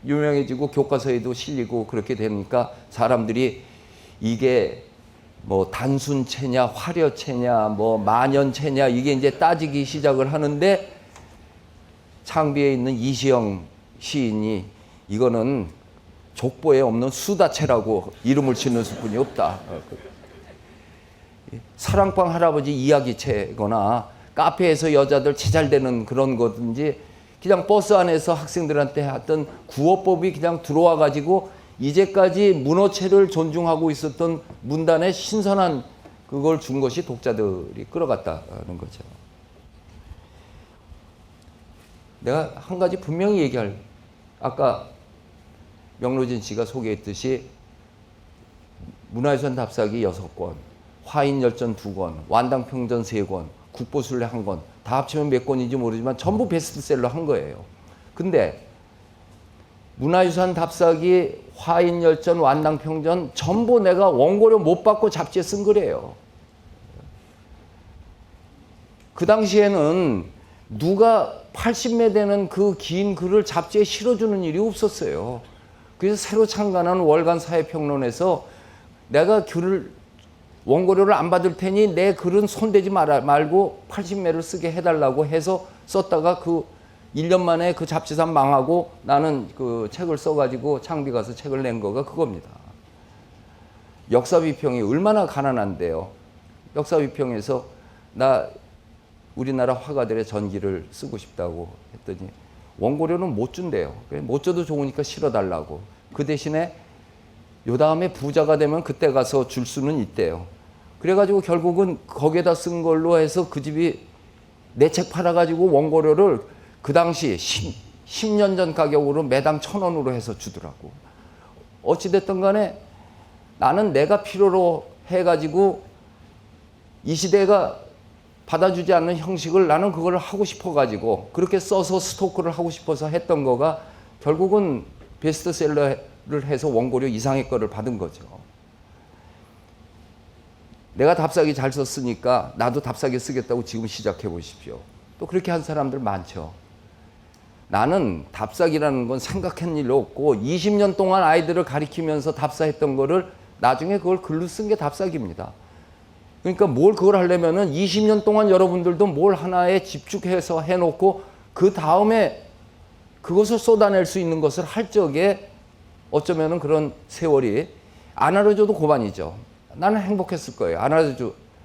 유명해지고 교과서에도 실리고 그렇게 되니까 사람들이 이게 뭐 단순체냐 화려체냐 뭐 만연체냐 이게 이제 따지기 시작을 하는데, 창비에 있는 이시영 시인이 이거는 족보에 없는 수다체라고 이름을 짓는 수뿐이 없다. 사랑방 할아버지 이야기체거나 카페에서 여자들 제잘되는 그런 거든지 그냥 버스 안에서 학생들한테 했던 구어법이 그냥 들어와 가지고 이제까지 문어체를 존중하고 있었던 문단의 신선한 그걸 준 것이 독자들이 끌어갔다는 거죠. 내가 한 가지 분명히 얘기할, 아까 명로진 씨가 소개했듯이 문화유산 답사기 6권, 화인열전 2권, 완당평전 3권, 국보순례 1권, 다 합치면 몇 권인지 모르지만 전부 베스트셀러 한 거예요. 근데 문화유산 답사기, 화인열전, 완당평전 전부 내가 원고료 못 받고 잡지에 쓴 거래요. 그 당시에는 누가 80매 되는 그 긴 글을 잡지에 실어주는 일이 없었어요. 그래서 새로 창간한 월간 사회평론에서 내가 글을 원고료를 안 받을 테니 내 글은 손대지 말고 80매를 쓰게 해달라고 해서 썼다가 그 1년 만에 그 잡지사 망하고 나는 그 책을 써가지고 창비 가서 책을 낸 거가 그겁니다. 역사비평이 얼마나 가난한데요. 역사비평에서 나 우리나라 화가들의 전기를 쓰고 싶다고 했더니 원고료는 못 준대요. 못 줘도 좋으니까 실어달라고. 그 대신에 요 다음에 부자가 되면 그때 가서 줄 수는 있대요. 그래가지고 결국은 거기에다 쓴 걸로 해서 그 집이 내 책 팔아가지고 원고료를 그 당시 10년 전 가격으로 매당 1,000원으로 해서 주더라고. 어찌됐든 간에 나는 내가 필요로 해가지고 이 시대가 받아주지 않는 형식을 나는 그걸 하고 싶어가지고 그렇게 써서 스토크를 하고 싶어서 했던 거가 결국은 베스트셀러를 해서 원고료 이상의 거를 받은 거죠. 내가 답사기 잘 썼으니까 나도 답사기 쓰겠다고 지금 시작해 보십시오. 또 그렇게 한 사람들 많죠. 나는 답사기라는 건 생각한 일 없고 20년 동안 아이들을 가리키면서 답사했던 거를 나중에 그걸 글로 쓴 게 답사기입니다. 그러니까 뭘 그걸 하려면은 20년 동안 여러분들도 뭘 하나에 집중해서 해놓고 그 다음에 그것을 쏟아낼 수 있는 것을 할 적에 어쩌면은 그런 세월이 안 알아줘도 고만이죠. 나는 행복했을 거예요.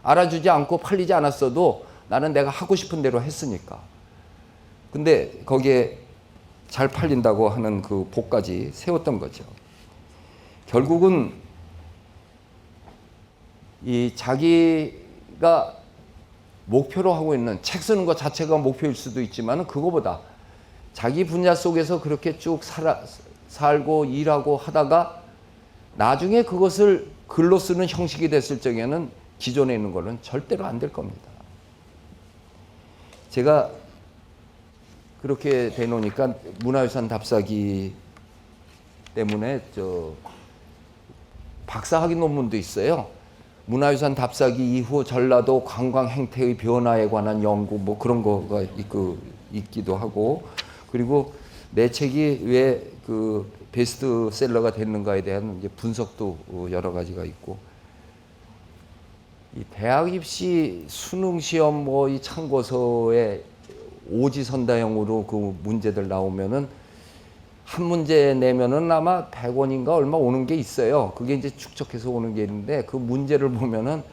알아주지 않고 팔리지 않았어도 나는 내가 하고 싶은 대로 했으니까. 근데 거기에 잘 팔린다고 하는 그 복까지 세웠던 거죠. 결국은 이 자기가 목표로 하고 있는 책 쓰는 것 자체가 목표일 수도 있지만 그거보다 자기 분야 속에서 그렇게 쭉 살고 일하고 하다가 나중에 그것을 글로 쓰는 형식이 됐을 적에는 기존에 있는 거는 절대로 안 될 겁니다. 제가 그렇게 되놓으니까 문화유산 답사기 때문에 박사학위 논문도 있어요. 문화유산 답사기 이후 전라도 관광 행태의 변화에 관한 연구 뭐 그런 거가 있기도 하고 그리고 내 책이 왜 그 베스트셀러가 됐는가에 대한 이제 분석도 여러 가지가 있고 이 대학 입시 수능 시험 뭐 이 참고서에 오지선다형으로 그 문제들 나오면은 한 문제 내면은 아마 100원인가 얼마 오는 게 있어요. 그게 이제 축적해서 오는 게 있는데 그 문제를 보면은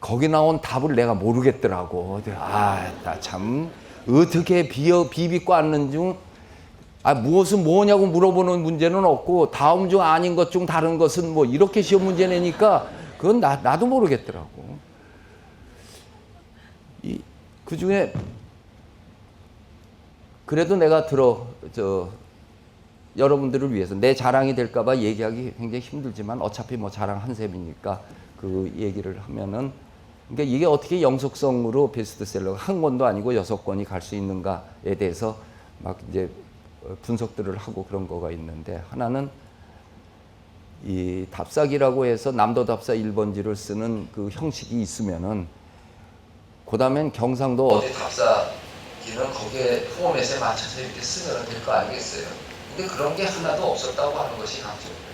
거기 나온 답을 내가 모르겠더라고. 나 참 어떻게 비비고 앉는 중 무엇은 뭐냐고 물어보는 문제는 없고 다음 중 아닌 것 중 다른 것은 뭐 이렇게 시험 문제 내니까 그건 나도 모르겠더라고. 그 중에 그래도 내가 여러분들을 위해서 내 자랑이 될까봐 얘기하기 굉장히 힘들지만 어차피 뭐 자랑 한 셈이니까 그 얘기를 하면은 그러니까 이게 어떻게 영속성으로 베스트셀러가 한 권도 아니고 6권이 갈 수 있는가에 대해서 막 이제 분석들을 하고 그런 거가 있는데 하나는 이 답사기라고 해서 남도답사 1번지를 쓰는 그 형식이 있으면은 그다음엔 경상도 어디 답사기는 거기에 포맷에 맞춰서 이렇게 쓰면 될 거 아니겠어요? 근데 그런 게 하나도 없었다고 하는 것이 강조예요.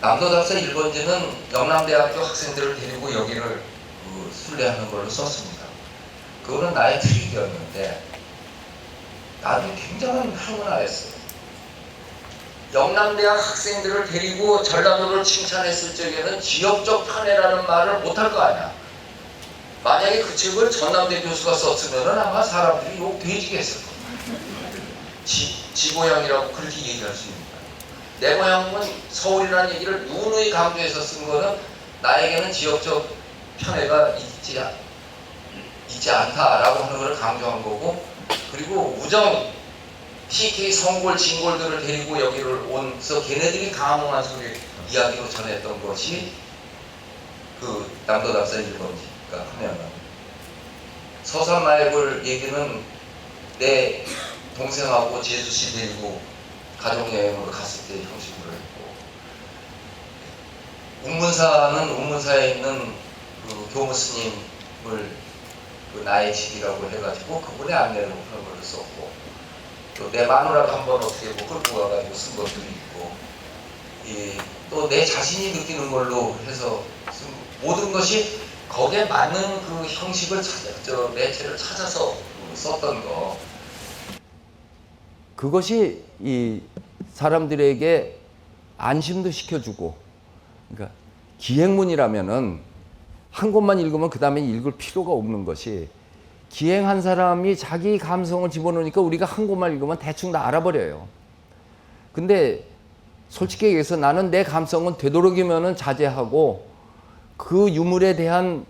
남도답사 1번지는 영남대학교 학생들을 데리고 여기를 순례하는 걸로 썼습니다. 그거는 나의 트릭이었는데 나는 굉장한 행운하였어요. 영남대학 학생들을 데리고 전라도를 칭찬했을 적에는 지역적 편애라는 말을 못할 거 아니야. 만약에 그 책을 전남대 교수가 썼으면 아마 사람들이 욕 돼지겠을 거야. 지 고향이라고 그렇게 얘기할 수 있는 거야. 내 고향은 서울이라는 얘기를 누누이 강조해서 쓴 거는 나에게는 지역적 편애가 있지 않다라고 하는 것을 강조한 거고 그리고 우정 TK 성골 진골들을 데리고 여기를 온서 걔네들이 강화문한 소리 이야기로 전했던 것이 그 남도답사 1번지가 하면은 서산마을을 얘기는 내 동생하고 제주시 데리고 가족여행으로 갔을 때 형식으로 했고 운문사는 운문사에 있는 그 교무스님을 그 나의 집이라고 해가지고 그분의 안내를 하는 걸 썼고 또 내 마누라도 한번 어떻게 끌고 가가지고 쓴 것들이 있고 이 또 내 자신이 느끼는 걸로 해서 모든 것이 거기에 맞는 그 형식을 매체를 찾아서 썼던 거. 그것이 이 사람들에게 안심도 시켜주고, 그러니까 기행문이라면은 한 곳만 읽으면 그 다음에 읽을 필요가 없는 것이, 기행한 사람이 자기 감성을 집어넣으니까 우리가 한 곳만 읽으면 대충 다 알아버려요. 근데 솔직히 얘기해서 나는 내 감성은 되도록이면은 자제하고, 그 유물에 대한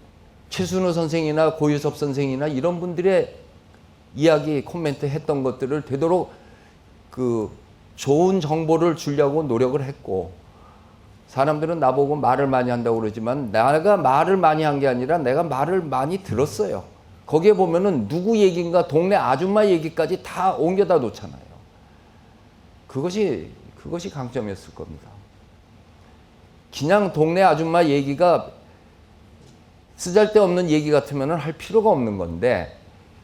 최순호 선생이나 고유섭 선생이나 이런 분들의 이야기, 코멘트 했던 것들을 되도록 그 좋은 정보를 주려고 노력을 했고, 사람들은 나보고 말을 많이 한다고 그러지만 내가 말을 많이 한 게 아니라 내가 말을 많이 들었어요. 거기에 보면은 누구 얘기인가 동네 아줌마 얘기까지 다 옮겨다 놓잖아요. 그것이 강점이었을 겁니다. 그냥 동네 아줌마 얘기가 쓰잘데없는 얘기 같으면 할 필요가 없는 건데,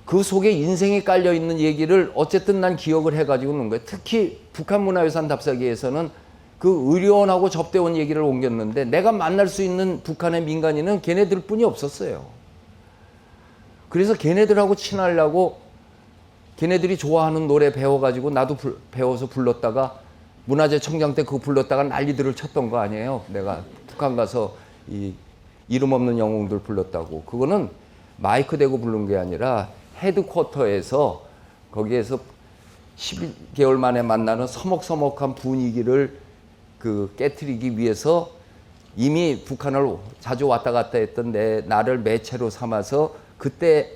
그 속에 인생이 깔려있는 얘기를 어쨌든 난 기억을 해가지고 있는 거예요. 특히 북한문화유산 답사기에서는 그 의료원하고 접대원 얘기를 옮겼는데, 내가 만날 수 있는 북한의 민간인은 걔네들 뿐이 없었어요. 그래서 걔네들하고 친하려고 걔네들이 좋아하는 노래 배워가지고 나도 배워서 불렀다가, 문화재 청장 때 그거 불렀다가 난리들을 쳤던 거 아니에요. 내가 북한 가서 이름 없는 영웅들 불렀다고. 그거는 마이크 대고 부른 게 아니라 헤드쿼터에서, 거기에서 12개월 만에 만나는 서먹서먹한 분위기를 깨트리기 위해서 이미 북한을 자주 왔다 갔다 했던 나를 매체로 삼아서 그때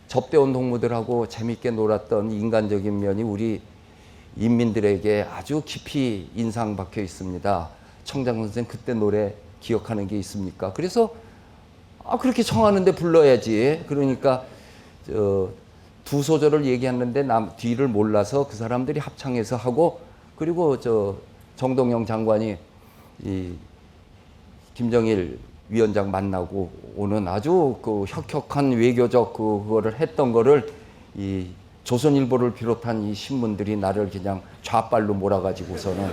접대원 동무들하고 재밌게 놀았던 인간적인 면이 우리 인민들에게 아주 깊이 인상 박혀 있습니다. 청장 선생 그때 노래 기억하는 게 있습니까? 그래서 그렇게 청하는데 불러야지. 그러니까 두 소절을 얘기했는데 뒤를 몰라서 그 사람들이 합창해서 하고, 그리고 정동영 장관이 이 김정일 위원장 만나고 오는 아주 그 혁혁한 외교적 그거를 했던 거를 이 조선일보를 비롯한 이 신문들이 나를 그냥 좌빨로 몰아가지고서는,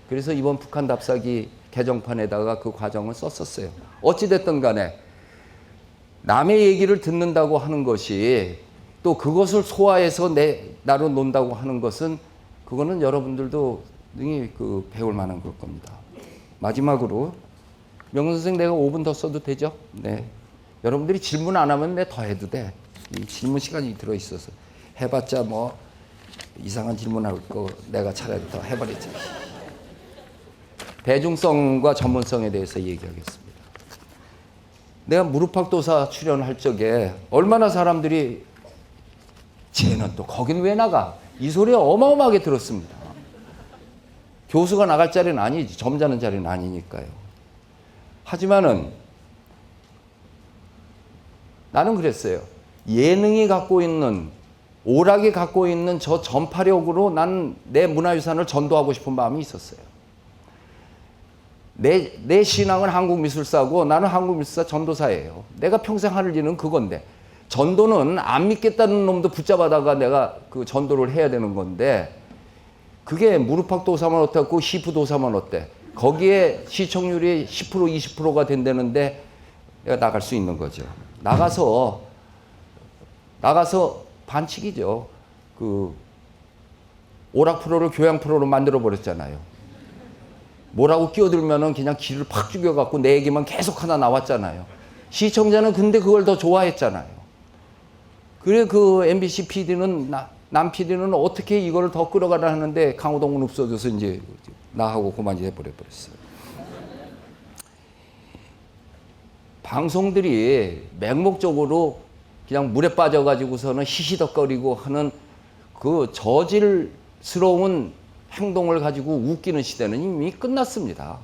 그래서 이번 북한 답사기 개정판에다가 그 과정을 썼었어요. 어찌됐든 간에 남의 얘기를 듣는다고 하는 것이, 또 그것을 소화해서 나로 논다고 하는 것은, 그거는 여러분들도 능히 배울 만한 걸 겁니다. 마지막으로 명훈 선생, 내가 5분 더 써도 되죠? 네. 여러분들이 질문 안 하면 내가 더 해도 돼. 이 질문 시간이 들어있어서. 해봤자 뭐 이상한 질문할 거 내가 차라리 더 해버리지. 대중성과 전문성에 대해서 얘기하겠습니다. 내가 무릎팍도사 출연할 적에 얼마나 사람들이 쟤는 또 거긴 왜 나가? 이 소리 어마어마하게 들었습니다. 교수가 나갈 자리는 아니지. 점잖은 자리는 아니니까요. 하지만은 나는 그랬어요. 예능이 갖고 있는, 오락이 갖고 있는 저 전파력으로 난 내 문화유산을 전도하고 싶은 마음이 있었어요. 내 신앙은 한국미술사고 나는 한국미술사 전도사예요. 내가 평생 할 일은 그건데, 전도는 안 믿겠다는 놈도 붙잡아다가 내가 그 전도를 해야 되는 건데, 그게 무릎팍도사만 어떻고 히프도사만 어때? 거기에 시청률이 10% 20%가 된다는데 내가 나갈 수 있는 거죠. 나가서 반칙이죠. 오락 프로를 교양 프로로 만들어 버렸잖아요. 뭐라고 끼어들면은 그냥 기를 팍 죽여갖고 내 얘기만 계속 하나 나왔잖아요. 시청자는 근데 그걸 더 좋아했잖아요. 그래 그 MBC PD는 남 PD는 어떻게 이거를 더 끌어가라 하는데 강호동은 없어져서 이제 나하고 그만 해버렸어요. 방송들이 맹목적으로 그냥 물에 빠져가지고서는 히히덕거리고 하는 그 저질스러운 행동을 가지고 웃기는 시대는 이미 끝났습니다.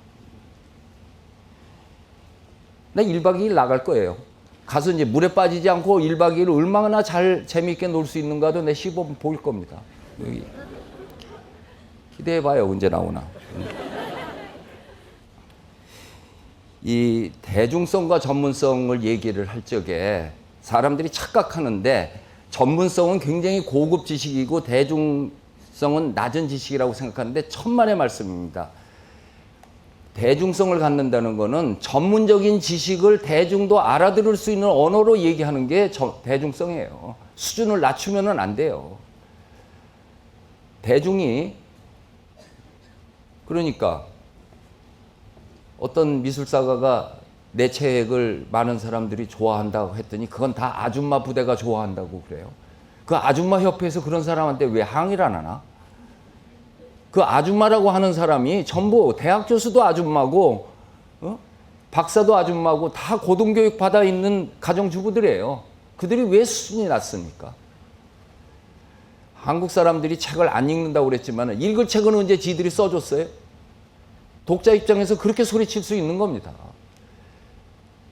나 1박 2일 나갈 거예요. 가서 이제 물에 빠지지 않고 1박 2일 얼마나 잘 재미있게 놀 수 있는가도 내 시범 보일 겁니다. 여기. 기대해봐요. 언제 나오나. 이 대중성과 전문성을 얘기를 할 적에 사람들이 착각하는데, 전문성은 굉장히 고급 지식이고 대중 대중성은 낮은 지식이라고 생각하는데 천만의 말씀입니다. 대중성을 갖는다는 것은 전문적인 지식을 대중도 알아들을 수 있는 언어로 얘기하는 게 대중성이에요. 수준을 낮추면 안 돼요. 대중이 그러니까 어떤 미술사가가 내 책을 많은 사람들이 좋아한다고 했더니 그건 다 아줌마 부대가 좋아한다고 그래요. 그 아줌마 협회에서 그런 사람한테 왜 항의를 안 하나? 그 아줌마라고 하는 사람이 전부 대학 교수도 아줌마고 박사도 아줌마고 다 고등교육 받아 있는 가정주부들이에요. 그들이 왜 수준이 낮습니까? 한국 사람들이 책을 안 읽는다고 그랬지만 읽을 책은 언제 지들이 써줬어요? 독자 입장에서 그렇게 소리칠 수 있는 겁니다.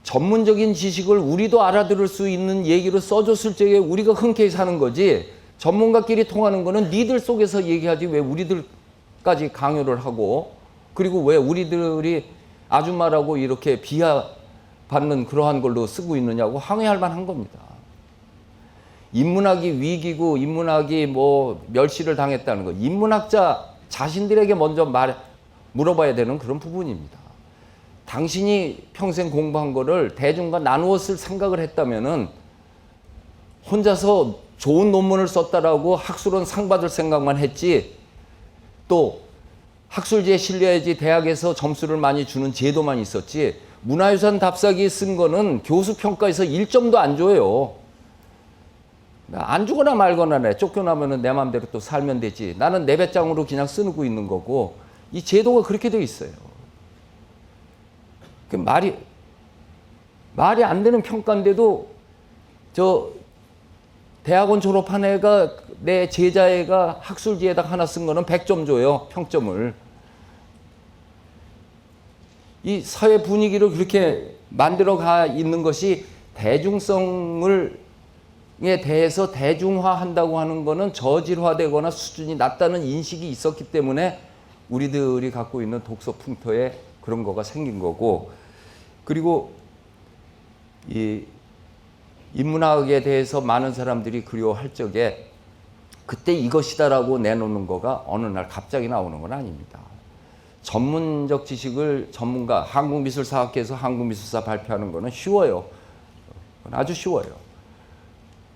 전문적인 지식을 우리도 알아들을 수 있는 얘기로 써줬을 적에 우리가 흔쾌히 사는 거지, 전문가끼리 통하는 거는 니들 속에서 얘기하지 왜 우리들까지 강요를 하고, 그리고 왜 우리들이 아줌마라고 이렇게 비하받는 그러한 걸로 쓰고 있느냐고 항의할 만한 겁니다. 인문학이 위기고 인문학이 뭐 멸시를 당했다는 거, 인문학자 자신들에게 먼저 물어봐야 되는 그런 부분입니다. 당신이 평생 공부한 거를 대중과 나누어 쓸 생각을 했다면은 혼자서 좋은 논문을 썼다라고 학술원 상 받을 생각만 했지, 또 학술지에 실려야지 대학에서 점수를 많이 주는 제도만 있었지, 문화유산 답사기 쓴 거는 교수 평가에서 1점도 안 줘요. 안 주거나 말거나 내 쫓겨나면은 내 마음대로 또 살면 되지. 나는 내 배짱으로 그냥 쓰고 있는 거고, 이 제도가 그렇게 돼 있어요. 그 말이 안 되는 평가인데도 저 대학원 졸업한 애가 내 제자애가 학술지에다 하나 쓴 거는 100점 줘요. 평점을. 이 사회 분위기를 그렇게 만들어 가 있는 것이 대중성을 에 대해서 대중화한다고 하는 거는 저질화되거나 수준이 낮다는 인식이 있었기 때문에 우리들이 갖고 있는 독서 풍토에 그런 거가 생긴 거고, 그리고 이 인문학에 대해서 많은 사람들이 그리워할 적에 그때 이것이다라고 내놓는 거가 어느 날 갑자기 나오는 건 아닙니다. 전문적 지식을 전문가, 한국미술사학회에서 한국미술사 발표하는 거는 쉬워요. 아주 쉬워요.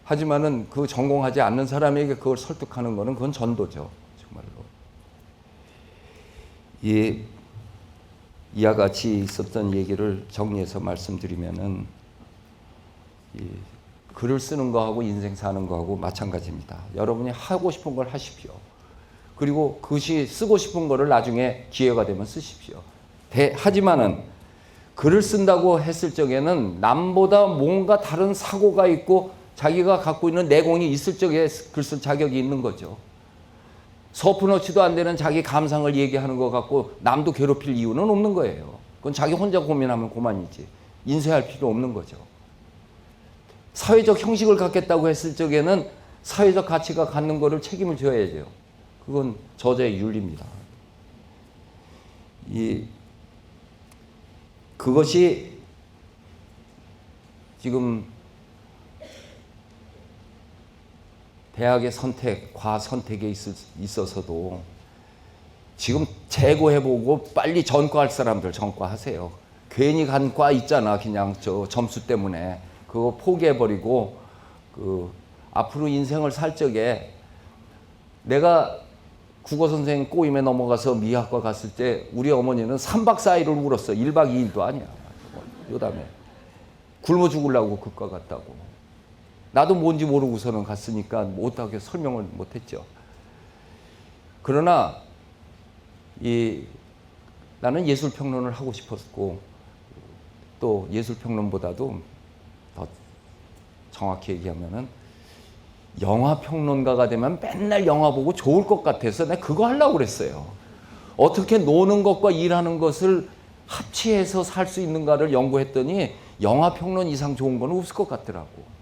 하지만은 그 전공하지 않는 사람에게 그걸 설득하는 거는 그건 전도죠. 정말로. 이와 같이 있었던 얘기를 정리해서 말씀드리면은, 글을 쓰는 거하고 인생 사는 거하고 마찬가지입니다. 여러분이 하고 싶은 걸 하십시오. 그리고 그것이 쓰고 싶은 거를 나중에 기회가 되면 쓰십시오. 하지만은 글을 쓴다고 했을 적에는 남보다 뭔가 다른 사고가 있고 자기가 갖고 있는 내공이 있을 적에 글 쓸 자격이 있는 거죠. 서푼어치도 안 되는 자기 감상을 얘기하는 것 같고 남도 괴롭힐 이유는 없는 거예요. 그건 자기 혼자 고민하면 그만이지. 인쇄할 필요 없는 거죠. 사회적 형식을 갖겠다고 했을 적에는 사회적 가치가 갖는 거를 책임을 져야죠. 그건 저자의 윤리입니다. 그것이 지금 대학의 선택, 과 선택에 있어서도 지금 재고해보고 빨리 전과할 사람들 전과하세요. 괜히 간 과 있잖아. 그냥 저 점수 때문에 그거 포기해버리고 앞으로 인생을 살 적에, 내가 국어 선생 꼬임에 넘어가서 미학과 갔을 때 우리 어머니는 3박 4일을 울었어. 1박 2일도 아니야. 요담에 굶어 죽으려고 그과 갔다고. 나도 뭔지 모르고서는 갔으니까 못하게 설명을 못했죠. 그러나 나는 예술평론을 하고 싶었고, 또 예술평론보다도 더 정확히 얘기하면은 영화평론가가 되면 맨날 영화 보고 좋을 것 같아서 내가 그거 하려고 그랬어요. 어떻게 노는 것과 일하는 것을 합치해서 살 수 있는가를 연구했더니 영화평론 이상 좋은 건 없을 것 같더라고.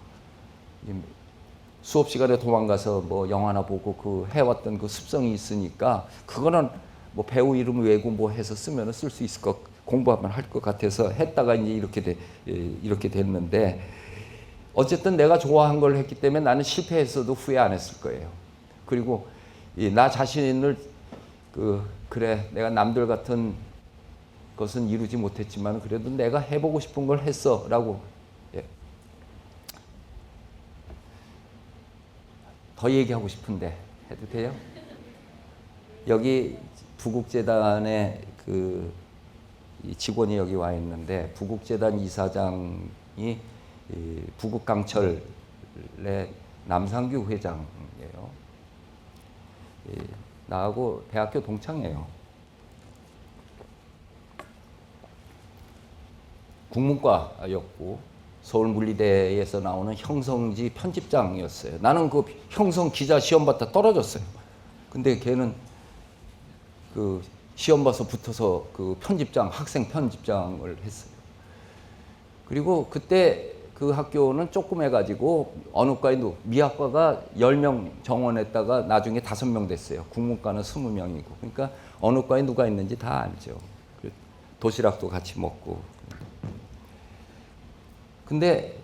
수업 시간에 도망가서 뭐 영화나 보고 그 해왔던 그 습성이 있으니까 그거는 뭐 배우 이름 외고 뭐 해서 쓰면은 쓸 수 있을 것, 공부하면 할 것 같아서 했다가 이제 이렇게 됐는데, 어쨌든 내가 좋아한 걸 했기 때문에 나는 실패했어도 후회 안 했을 거예요. 그리고 나 자신을 그래 내가 남들 같은 것은 이루지 못했지만 그래도 내가 해보고 싶은 걸 했어라고. 예. 더 얘기하고 싶은데 해도 돼요? 여기 부국재단의 이 직원이 여기 와 있는데 부국재단 이사장이 부국강철의 남상규 회장이에요. 나하고 대학교 동창이에요. 국문과였고 서울물리대에서 나오는 형성지 편집장이었어요. 나는 그 형성 기자 시험 봤다 떨어졌어요. 근데 걔는 그 시험 봐서 붙어서 그 편집장, 학생 편집장을 했어요. 그리고 그때 그 학교는 조금 해가지고 어느 과에도 미학과가 10명 정원했다가 나중에 5명 됐어요. 국문과는 20명이고. 그러니까 어느 과에 누가 있는지 다 알죠. 도시락도 같이 먹고. 근데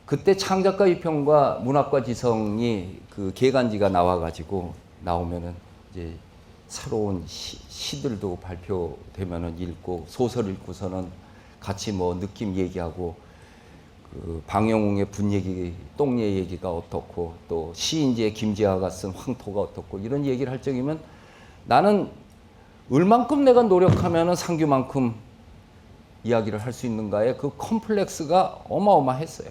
그때 창작가 위평과 문학과 지성이 그 개간지가 나와가지고 나오면은 이제 새로운 시들도 발표되면은 읽고 소설 읽고서는 같이 뭐 느낌 얘기하고 그 방영웅의 분 얘기, 똥예 얘기가 어떻고 또 시인지의 김지아가 쓴 황토가 어떻고 이런 얘기를 할 적이면 나는 얼만큼 내가 노력하면은 상규만큼 이야기를 할 수 있는가에 그 컴플렉스가 어마어마했어요.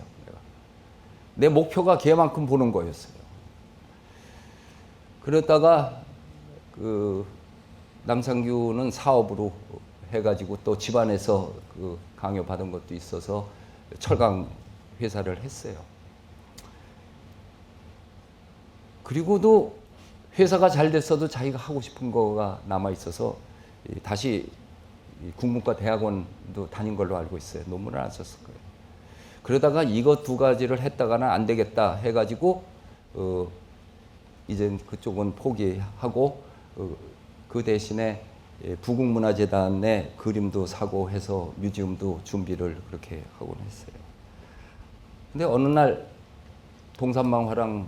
내 목표가 걔만큼 보는 거였어요. 그러다가 그 남상규는 사업으로 해가지고 또 집안에서 그 강요 받은 것도 있어서 철강 회사를 했어요. 그리고도 회사가 잘 됐어도 자기가 하고 싶은 거가 남아 있어서 다시 국문과 대학원도 다닌 걸로 알고 있어요. 논문을 안 썼을 거예요. 그러다가 이것 두 가지를 했다가는 안 되겠다 해가지고 이젠 그쪽은 포기하고 그 대신에 부국문화재단에 그림도 사고 해서 뮤지엄도 준비를 그렇게 하곤 했어요. 근데 어느 날 동산망 화랑에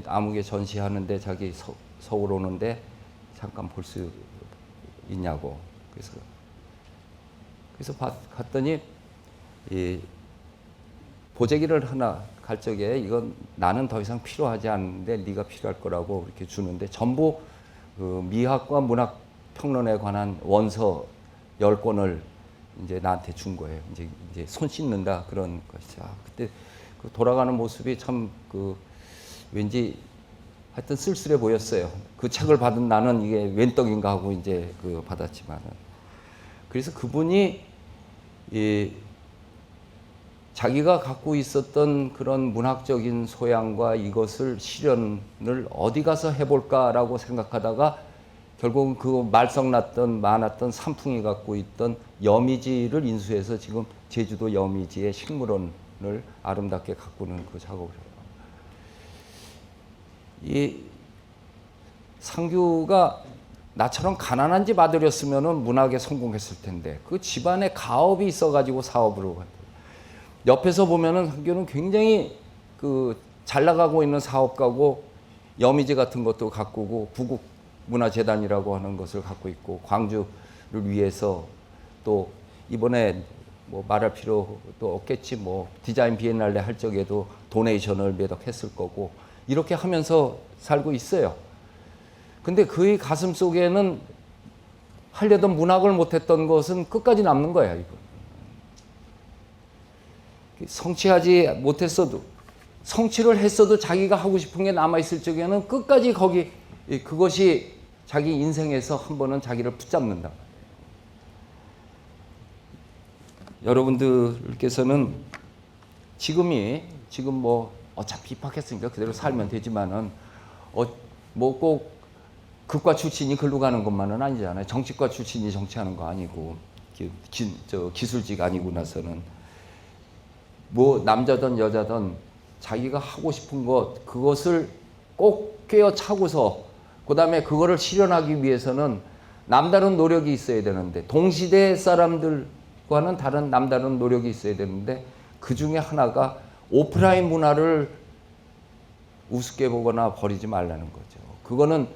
암흑에 전시하는데 자기 서울 오는데 잠깐 볼 수 있냐고. 그래서 갔더니 이 보재기를 하나 갈 적에 이건 나는 더 이상 필요하지 않는데 네가 필요할 거라고 이렇게 주는데 전부 그 미학과 문학 평론에 관한 원서 10권을 이제 나한테 준 거예요. 이제 손 씻는다 그런 것이죠. 그때 그 돌아가는 모습이 참 그 왠지 하여튼 쓸쓸해 보였어요. 그 책을 받은 나는 이게 웬 떡인가 하고 이제 그 받았지만은. 그래서 그분이 자기가 갖고 있었던 그런 문학적인 소양과 이것을 실현을 어디 가서 해볼까라고 생각하다가 결국은 그 말썽났던 많았던 산풍이 갖고 있던 여미지를 인수해서 지금 제주도 여미지의 식물원을 아름답게 가꾸는 그 작업을 해요. 이 상규가 나처럼 가난한 집 아들이었으면 문학에 성공했을 텐데 그 집안에 가업이 있어가지고 사업으로 옆에서 보면은 상규는 굉장히 그 잘 나가고 있는 사업가고 여미지 같은 것도 가꾸고 부국문화재단이라고 하는 것을 갖고 있고 광주를 위해서 또 이번에 뭐 말할 필요도 없겠지 뭐 디자인 비엔날레 할 적에도 도네이션을 몇 억 했을 거고 이렇게 하면서 살고 있어요. 근데 그의 가슴 속에는 하려던 문학을 못했던 것은 끝까지 남는 거야. 이거. 성취하지 못했어도 성취를 했어도 자기가 하고 싶은 게 남아있을 적에는 끝까지 그것이 자기 인생에서 한 번은 자기를 붙잡는다. 여러분들께서는 지금 뭐 어차피 입학했으니까 그대로 살면 되지만은 뭐 꼭 극과 출신이 글로 가는 것만은 아니잖아요. 정치과 출신이 정치하는 거 아니고 기술직 아니고 나서는 뭐 남자든 여자든 자기가 하고 싶은 것 그것을 꼭 꿰어차고서 그다음에 그거를 실현하기 위해서는 남다른 노력이 있어야 되는데 동시대 사람들과는 다른 남다른 노력이 있어야 되는데 그 중에 하나가 오프라인 문화를 우습게 보거나 버리지 말라는 거죠. 그거는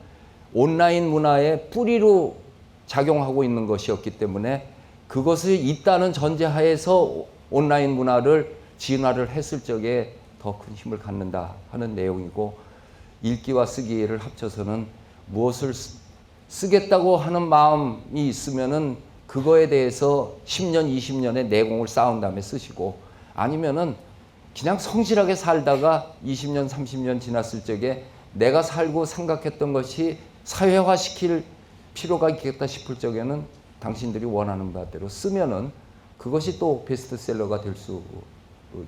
온라인 문화의 뿌리로 작용하고 있는 것이었기 때문에 그것이 있다는 전제하에서 온라인 문화를 진화를 했을 적에 더 큰 힘을 갖는다 하는 내용이고, 읽기와 쓰기를 합쳐서는 무엇을 쓰겠다고 하는 마음이 있으면은 그거에 대해서 10년, 20년의 내공을 쌓은 다음에 쓰시고, 아니면은 그냥 성실하게 살다가 20년, 30년 지났을 적에 내가 살고 생각했던 것이 사회화시킬 필요가 있겠다 싶을 적에는 당신들이 원하는 바대로 쓰면은 그것이 또 베스트셀러가 될 수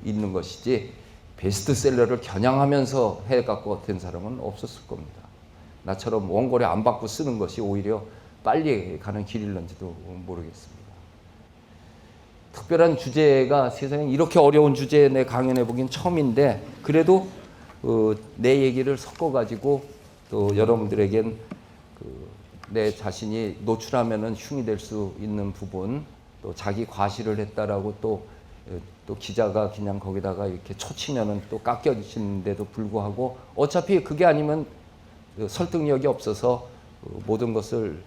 있는 것이지, 베스트셀러를 겨냥하면서 해갖고 된 사람은 없었을 겁니다. 나처럼 원고료 안 받고 쓰는 것이 오히려 빨리 가는 길일런지도 모르겠습니다. 특별한 주제가 세상에 이렇게 어려운 주제에 내 강연해 보긴 처음인데, 그래도 내 얘기를 섞어가지고 또 여러분들에겐 내 자신이 노출하면은 흉이 될 수 있는 부분, 또 자기 과시를 했다라고 또 기자가 그냥 거기다가 이렇게 초치면은 또 깎여지는데도 불구하고 어차피 그게 아니면 설득력이 없어서 모든 것을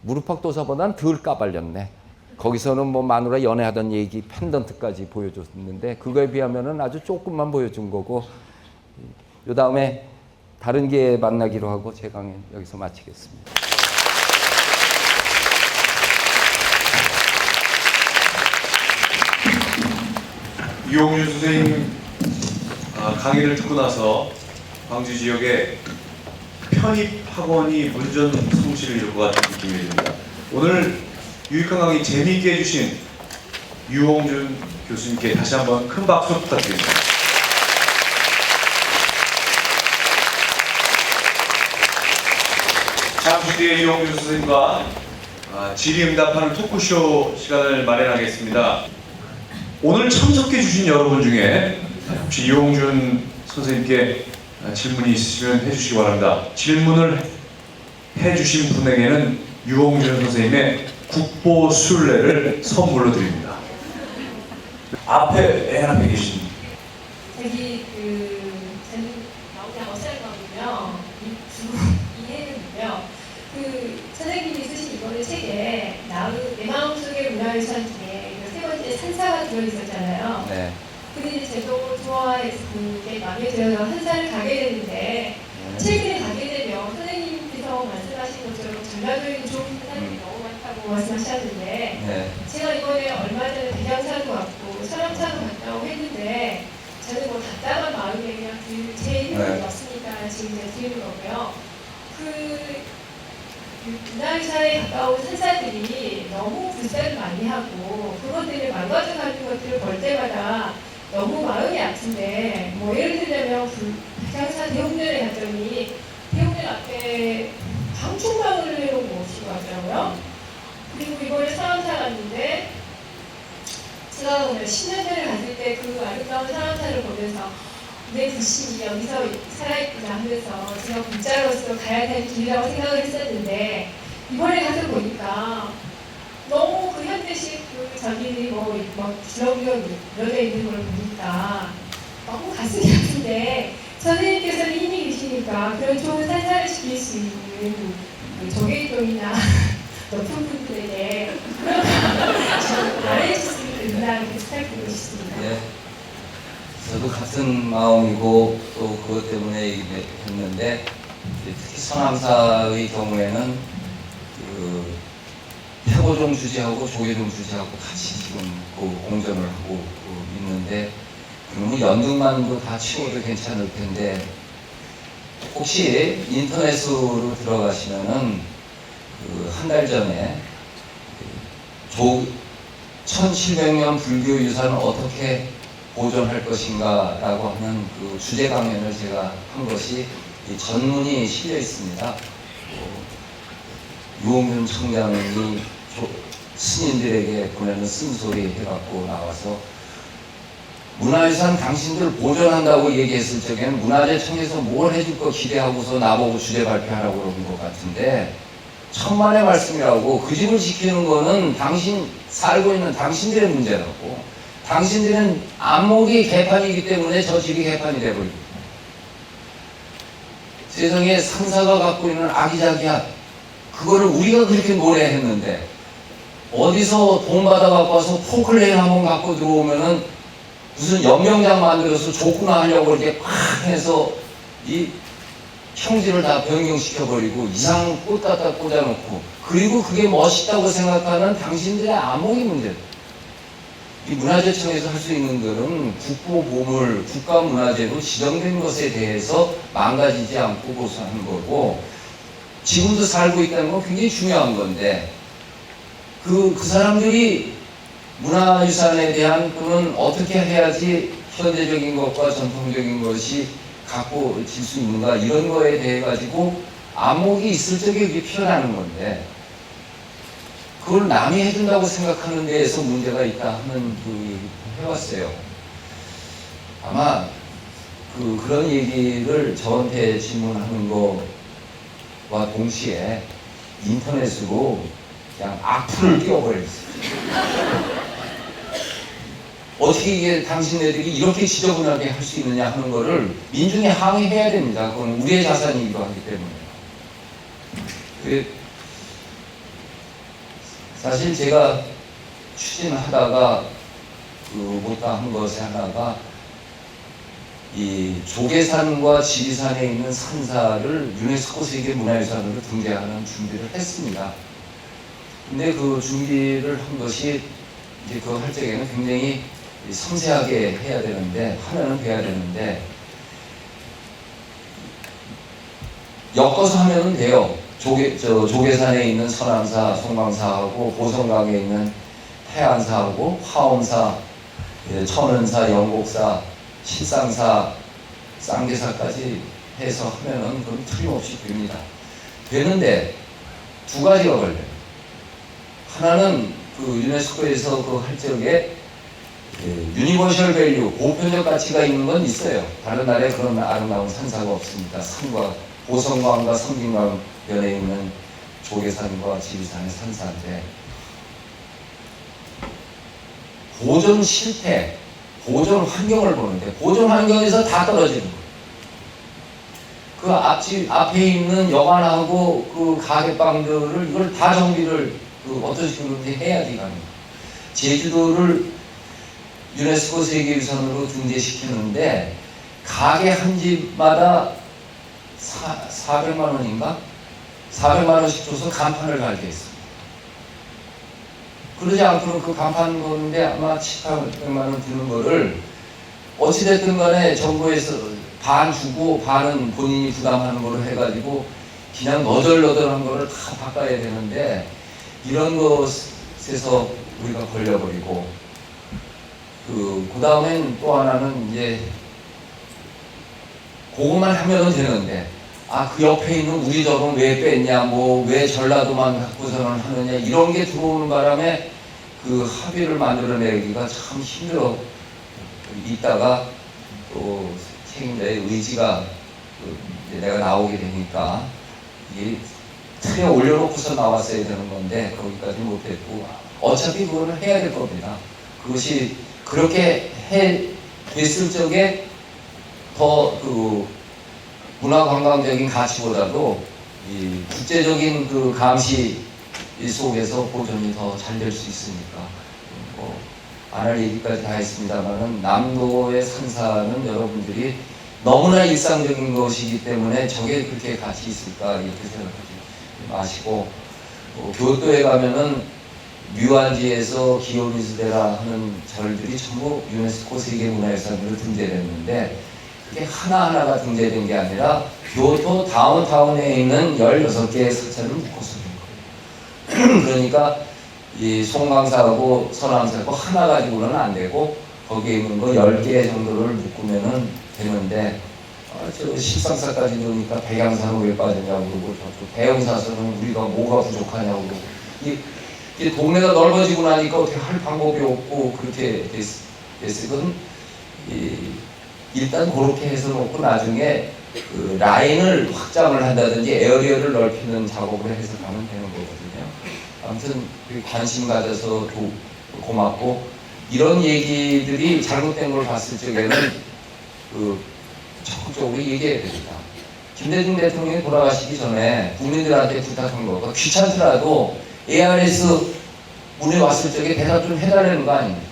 무릎팍도사보다는 덜 까발렸네. 거기서는 뭐 마누라 연애하던 얘기 펜던트까지 보여줬는데 그거에 비하면은 아주 조금만 보여준 거고, 요 다음에 다른 기회에 만나기로 하고 제 강연 여기서 마치겠습니다. 유홍준 선생님 강의를 듣고 나서 광주 지역에 편입학원이 문전 성시를 이룰 것 같은 느낌이 듭니다. 오늘 유익한 강의 재미있게 해주신 유홍준 교수님께 다시 한번 큰 박수 부탁드립니다. 잠시 뒤에 유홍준 선생님과 질의응답하는 토크쇼 시간을 마련하겠습니다. 오늘 참석해 주신 여러분 중에 혹시 유홍준 선생님께 질문이 있으시면 해주시기 바랍니다. 질문을 해주신 분에게는 유홍준 선생님의 국보순례를 선물로 드립니다. 앞에 맨 앞에 계신 저는 그냥 어설거든요. 이해는요. 선생님이 쓰신 이번에 책에 내 마음속의 문화유산 중에 세 번째 산사가 들어있었잖아요. 네. 근데 저도 좋아했는 게 마음에 들어서 산사를 가게 됐는데 최근에 가게 되면 선생님께서 말씀하신 것처럼 전라도에는 좋은 산사들이 너무 많다고 말씀하셨는데 제가 이번에 얼마 전에 백양산도 왔고 설암산도 갔다고 했는데 저는 뭐 답답한 마음에 그냥 제 이름이 없으니까 지금 제가 드리는 거고요. 문화유산에 가까운 산사들이 너무 불사를 많이 하고 그것 때문에 망가져가는 것들을 볼 때마다 너무 마음이 아픈데, 뭐 예를 들자면 백양산 대웅전에 갔더니 대웅전 앞에 방충망을 해놓은 곳이 하더라고요. 그리고 이번에 설암산 갔는데 제가 오늘 10년 전에 갔을 때 그 아름다운 설암산을 보면서 내 부심이 여기서 살아있구나 하면서 제가 문자로서 가야 될 길이라고 생각을 했었는데, 이번에 가서 보니까 너무 그 현대식 자기들이 주렁주렁 늘어져 있는 걸 보니까 너무 가슴이 아픈데, 선생님께서는 힘이 계시니까 그런 좋은 산사를 시킬 수 있는 조계동이나 높은 분들에게 말해주시면 된다고 부탁드리고 싶습니다. 네. 저도 같은 마음이고 또 그것 때문에 얘기했는데, 특히 서남사의 경우에는 태고종 주제하고 조계종 주제하고 같이 지금 공전을 하고 있는데, 그러면 연등만도 다 치워도 괜찮을 텐데, 혹시 인터넷으로 들어가시면은 한 달 전에 1700년 불교 유산을 어떻게 보존할 것인가 라고 하는 그 주제 강연을 제가 한 것이 전문이 실려 있습니다. 유홍준 총장이 스님들에게 보내는 쓴소리 해갖고 나와서, 문화유산 당신들 보존한다고 얘기했을 적에는 문화재청에서 뭘 해줄 거 기대하고서 나보고 주제 발표하라고 그러는 것 같은데, 천만의 말씀이라고. 그 집을 지키는 거는 살고 있는 당신들의 문제라고. 당신들은 안목이 개판이기 때문에 저 집이 개판이 돼버립니다. 세상에 상사가 갖고 있는 아기자기한 그거를 우리가 그렇게 노래했는데 어디서 돈 받아갖고 와서 포클레인 한번 갖고 들어오면은 무슨 연명장 만들어서 줬구나 하려고 이렇게 팍 해서 이 형질을 다 변경시켜버리고 이상 꽃 갖다 꽂아놓고 그리고 그게 멋있다고 생각하는 당신들의 암묵이 문제다. 이 문화재청에서 할 수 있는 것은 국보보물, 국가문화재로 지정된 것에 대해서 망가지지 않고 보수하는 거고 지금도 살고 있다는 건 굉장히 중요한 건데 그 사람들이 문화유산에 대한 또는 어떻게 해야지 현대적인 것과 전통적인 것이 갖고 질 수 있는가 이런 거에 대해 가지고 안목이 있을 적에 그게 피어나는 건데 그걸 남이 해준다고 생각하는 데에서 문제가 있다 하는 그 얘기를 해왔어요. 아마 그런 얘기를 저한테 질문하는 거와 동시에 인터넷으로 그냥 악플을 띄워버렸어요. 어떻게 이게 당신네들이 이렇게 지저분하게 할 수 있느냐 하는 거를 민중에 항의해야 됩니다. 그건 우리의 자산이기도 하기 때문에. 사실 제가 추진하다가 못한 것에 하나가 이 조계산과 지리산에 있는 산사를 유네스코 세계문화유산으로 등재하는 준비를 했습니다. 근데 그 준비를 한 것이 이제 그거 할 적에는 굉장히 섬세하게 해야 되는데 하면은 돼야 되는데 엮어서 하면은 돼요. 조계산에 있는 선암사, 송광사하고 보성강에 있는 태안사하고 화엄사, 천은사, 영곡사, 실상사, 쌍계사까지 해서 하면은 그건 틀림없이 됩니다. 되는데 두 가지가 걸려요. 하나는 그 유네스코에서 그 할 적에 유니버셜 밸류, 보편적 가치가 있는 건 있어요. 다른 나라에 그런 아름다운 산사가 없습니다. 산과 보성강과 성진강 연에 있는 조계산과 지리산의 산사인데 보존 실태, 보존 환경을 보는데 보존 환경에서 다 떨어지는 거예요. 그 앞에 있는 여관하고 그 가게방들을 이걸 다 정비를 어떤 식으로든지 해야지 가능해요. 제주도를 유네스코 세계유산으로 등재시키는데 가게 한 집마다 400만 원인가? 400만 원씩 줘서 간판을 달게 했습니다. 그러지 않고는 그 간판 거는데 아마 700만 원 드는 거를 어찌됐든 간에 정부에서 반 주고 반은 본인이 부담하는 걸로 해가지고 그냥 너덜너덜한 거를 다 바꿔야 되는데 이런 것에서 우리가 걸려버리고 그 다음엔 또 하나는 이제 그것만 하면은 되는데 그 옆에 있는 우리 절은 왜 뺐냐 왜 전라도만 갖고서는 하느냐 이런 게 들어오는 바람에 그 합의를 만들어내기가 참 힘들어 있다가 또 책임자의 의지가 내가 나오게 되니까 이게 틀에 올려놓고서 나왔어야 되는 건데 거기까지 못했고 어차피 그거는 해야 될 겁니다. 그것이 그렇게 됐을 적에 더 그 문화관광적인 가치보다도 이 국제적인 그 감시 속에서 보존이 더 잘 될 수 있으니까 안 할 얘기까지 다 했습니다만은 남도의 산사는 여러분들이 너무나 일상적인 것이기 때문에 저게 그렇게 가치 있을까 이렇게 생각하지 마시고 교토에 가면은 뮤안지에서 기요미즈데라 하는 절들이 전부 유네스코 세계문화유산으로 등재됐는데 그게 하나하나가 등재된 게 아니라 교토 다운타운에 있는 16개의 사찰을 묶어서 된 거예요. 그러니까 이 송광사하고 선암사하고 하나 가지고는 안 되고 거기에 있는 거 10개 정도를 묶으면은 되는데 저 십상사까지 넣으니까 백양사는 왜 빠지냐고 그러고 대형사서는 우리가 뭐가 부족하냐고 그러고 이 동네가 넓어지고 나니까 어떻게 할 방법이 없고 그렇게 됐으건 일단 그렇게 해서 놓고 나중에 그 라인을 확장을 한다든지 에어리어를 넓히는 작업을 해서 가면 되는 거거든요. 아무튼 관심 가져서 고맙고 이런 얘기들이 잘못된 걸 봤을 적에는 적극적으로 얘기해야 됩니다. 김대중 대통령이 돌아가시기 전에 국민들한테 부탁한 거, 귀찮더라도 ARS 문에 왔을 적에 대답 좀 해달라는 거 아닙니까?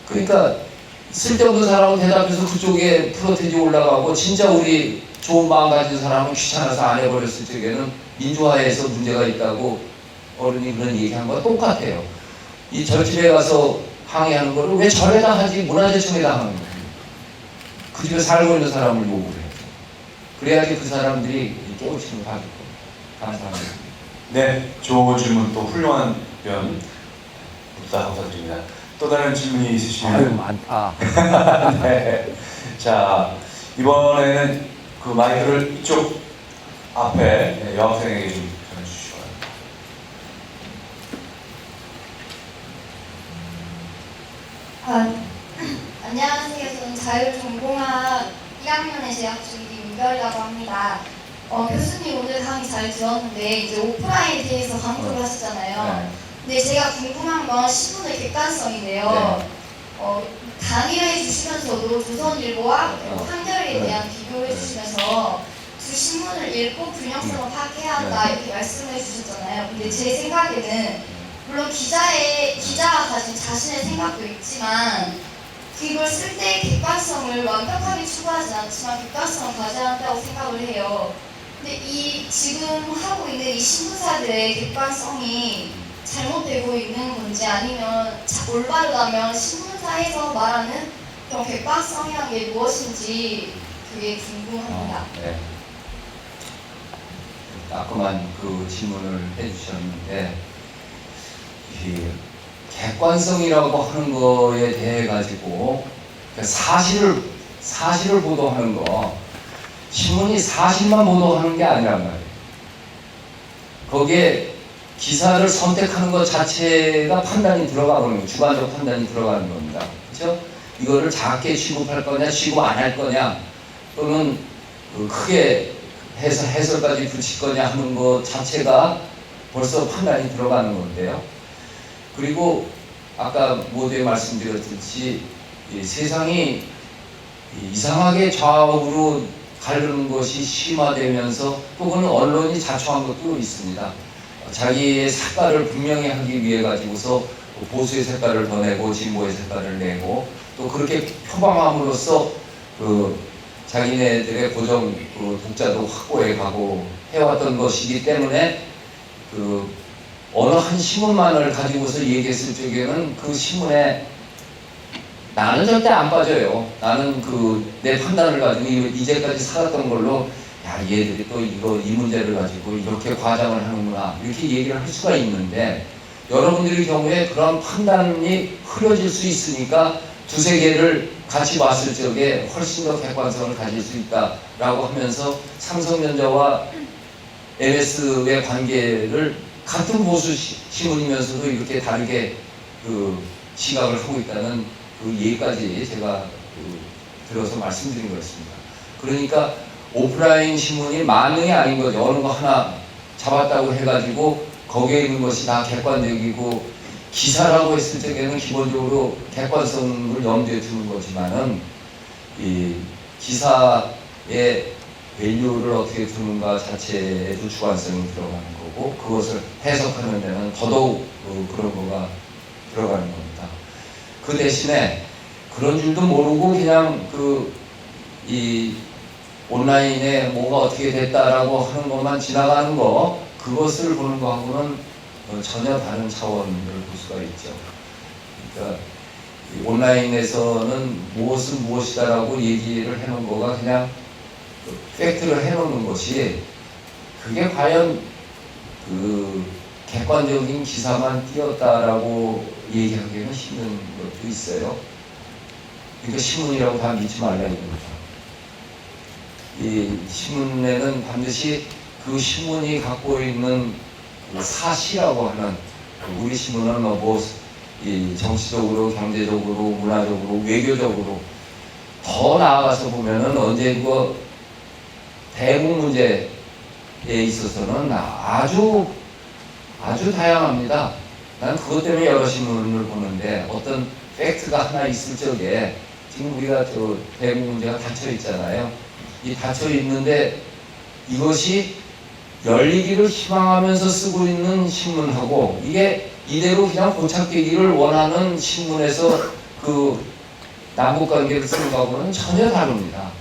그러니까 쓸데없는 사람은 대답해서 그쪽에 프로테지 올라가고 진짜 우리 좋은 마음 가진 사람은 귀찮아서 안 해버렸을 적에는 민주화에서 문제가 있다고 어른이 그런 얘기한 거와 똑같아요. 이 절집에 가서 항의하는 거를 왜 절에다 하지 문화재청에다 하는 거예요. 그 집에 살고 있는 사람을 보고 그래요. 그래야지 그 사람들이 조금씩은 봐줄 거예요. 감사합니다. 네, 좋은 질문 또 훌륭한 표현 부탁 감사드립니다. 또 다른 질문이 아유, 있으시면 많다. 네. 자, 이번에는 그 마이크를 이쪽 앞에 여학생에게 좀 전해주시기 바랍니다. 안녕하세요. 저는 자율전공학 1학년에 재학 중인 김별이라고 합니다. 교수님 오늘 강의 잘 들었는데 이제 오프라인에 대해서 강조를 하시잖아요. 근데 제가 궁금한 건 신문의 객관성인데요. 강의를 해주시면서도 조선일보와 한겨레에 대한 비교를 해주시면서 두 신문을 읽고 균형성을 파악해야 한다 이렇게 말씀을 해주셨잖아요. 근데 제 생각에는 물론 기자가 가진 자신의 생각도 있지만 그걸 쓸 때 객관성을 완벽하게 추구하지 않지만 객관성을 가져야 한다고 생각을 해요. 근데 이 지금 하고 있는 이 신문사들의 객관성이 잘못되고 있는 건지 아니면 올바르다면 신문사에서 말하는 그런 객관성이라는 게 무엇인지 그게 궁금합니다. 네. 따끔한 그 질문을 해주셨는데 이 객관성이라고 하는 거에 대해 가지고 사실을 보도하는 거 신문이 사실만 보도하는 게 아니란 말이에요. 거기에 기사를 선택하는 것 자체가 판단이 들어가는 거예요. 주관적 판단이 들어가는 겁니다. 그렇죠? 이거를 작게 취급할 거냐, 취급 안 할 거냐, 또는 크게 해설까지 붙일 거냐 하는 것 자체가 벌써 판단이 들어가는 건데요. 그리고 아까 모두에 말씀드렸듯이 세상이 이상하게 좌우로 가르는 것이 심화되면서 또는 언론이 자초한 것도 있습니다. 자기의 색깔을 분명히 하기 위해 가지고서 보수의 색깔을 더 내고 진보의 색깔을 내고 또 그렇게 표방함으로써 자기네들의 고정 독자도 확보해 가고 해왔던 것이기 때문에 어느 한 신문만을 가지고서 얘기했을 적에는 그 신문에 나는 절대 안 빠져요. 나는 내 판단을 가지고 이제까지 살았던 걸로 야 얘들이 또 이 문제를 가지고 이렇게 과장을 하는구나 이렇게 얘기를 할 수가 있는데 여러분들의 경우에 그런 판단이 흐려질 수 있으니까 두세 개를 같이 봤을 적에 훨씬 더 객관성을 가질 수 있다라고 하면서 삼성전자와 MS의 관계를 같은 보수 신문이면서도 이렇게 다르게 시각을 하고 있다는 얘기까지 제가 들어서 말씀드린 거였습니다. 그러니까 오프라인 신문이 만능이 아닌 거죠. 어느 거 하나 잡았다고 해가지고 거기에 있는 것이 다 객관적이고 기사라고 했을 적에는 기본적으로 객관성을 염두에 두는 거지만은 이 기사의 밸류를 어떻게 두는가 자체에도 주관성이 들어가는 거고 그것을 해석하는 데는 더더욱 그런 거가 들어가는 겁니다. 그 대신에 그런 줄도 모르고 그냥 이 온라인에 뭐가 어떻게 됐다라고 하는 것만 지나가는 거 그것을 보는 거하고는 전혀 다른 차원을 볼 수가 있죠. 그러니까 온라인에서는 무엇은 무엇이다라고 얘기를 해놓은 거가 그냥 팩트를 해놓는 것이 그게 과연 객관적인 기사만 띄었다라고 얘기하기에는 힘든 것도 있어요. 그러니까 신문이라고 다 믿지 말라 이겁니다. 이 신문에는 반드시 그 신문이 갖고 있는 사시라고 하는 우리 신문은 이 정치적으로, 경제적으로, 문화적으로, 외교적으로 더 나아가서 보면은 언제 대북 문제에 있어서는 아주 다양합니다. 난 그것 때문에 여러 신문을 보는데 어떤 팩트가 하나 있을 적에 지금 우리가 저 대북 문제가 닫혀 있잖아요. 이 닫혀 있는데 이것이 열리기를 희망하면서 쓰고 있는 신문하고 이게 이대로 그냥 고착되기를 원하는 신문에서 그 남북 관계를 쓰는 거하고는 전혀 다릅니다.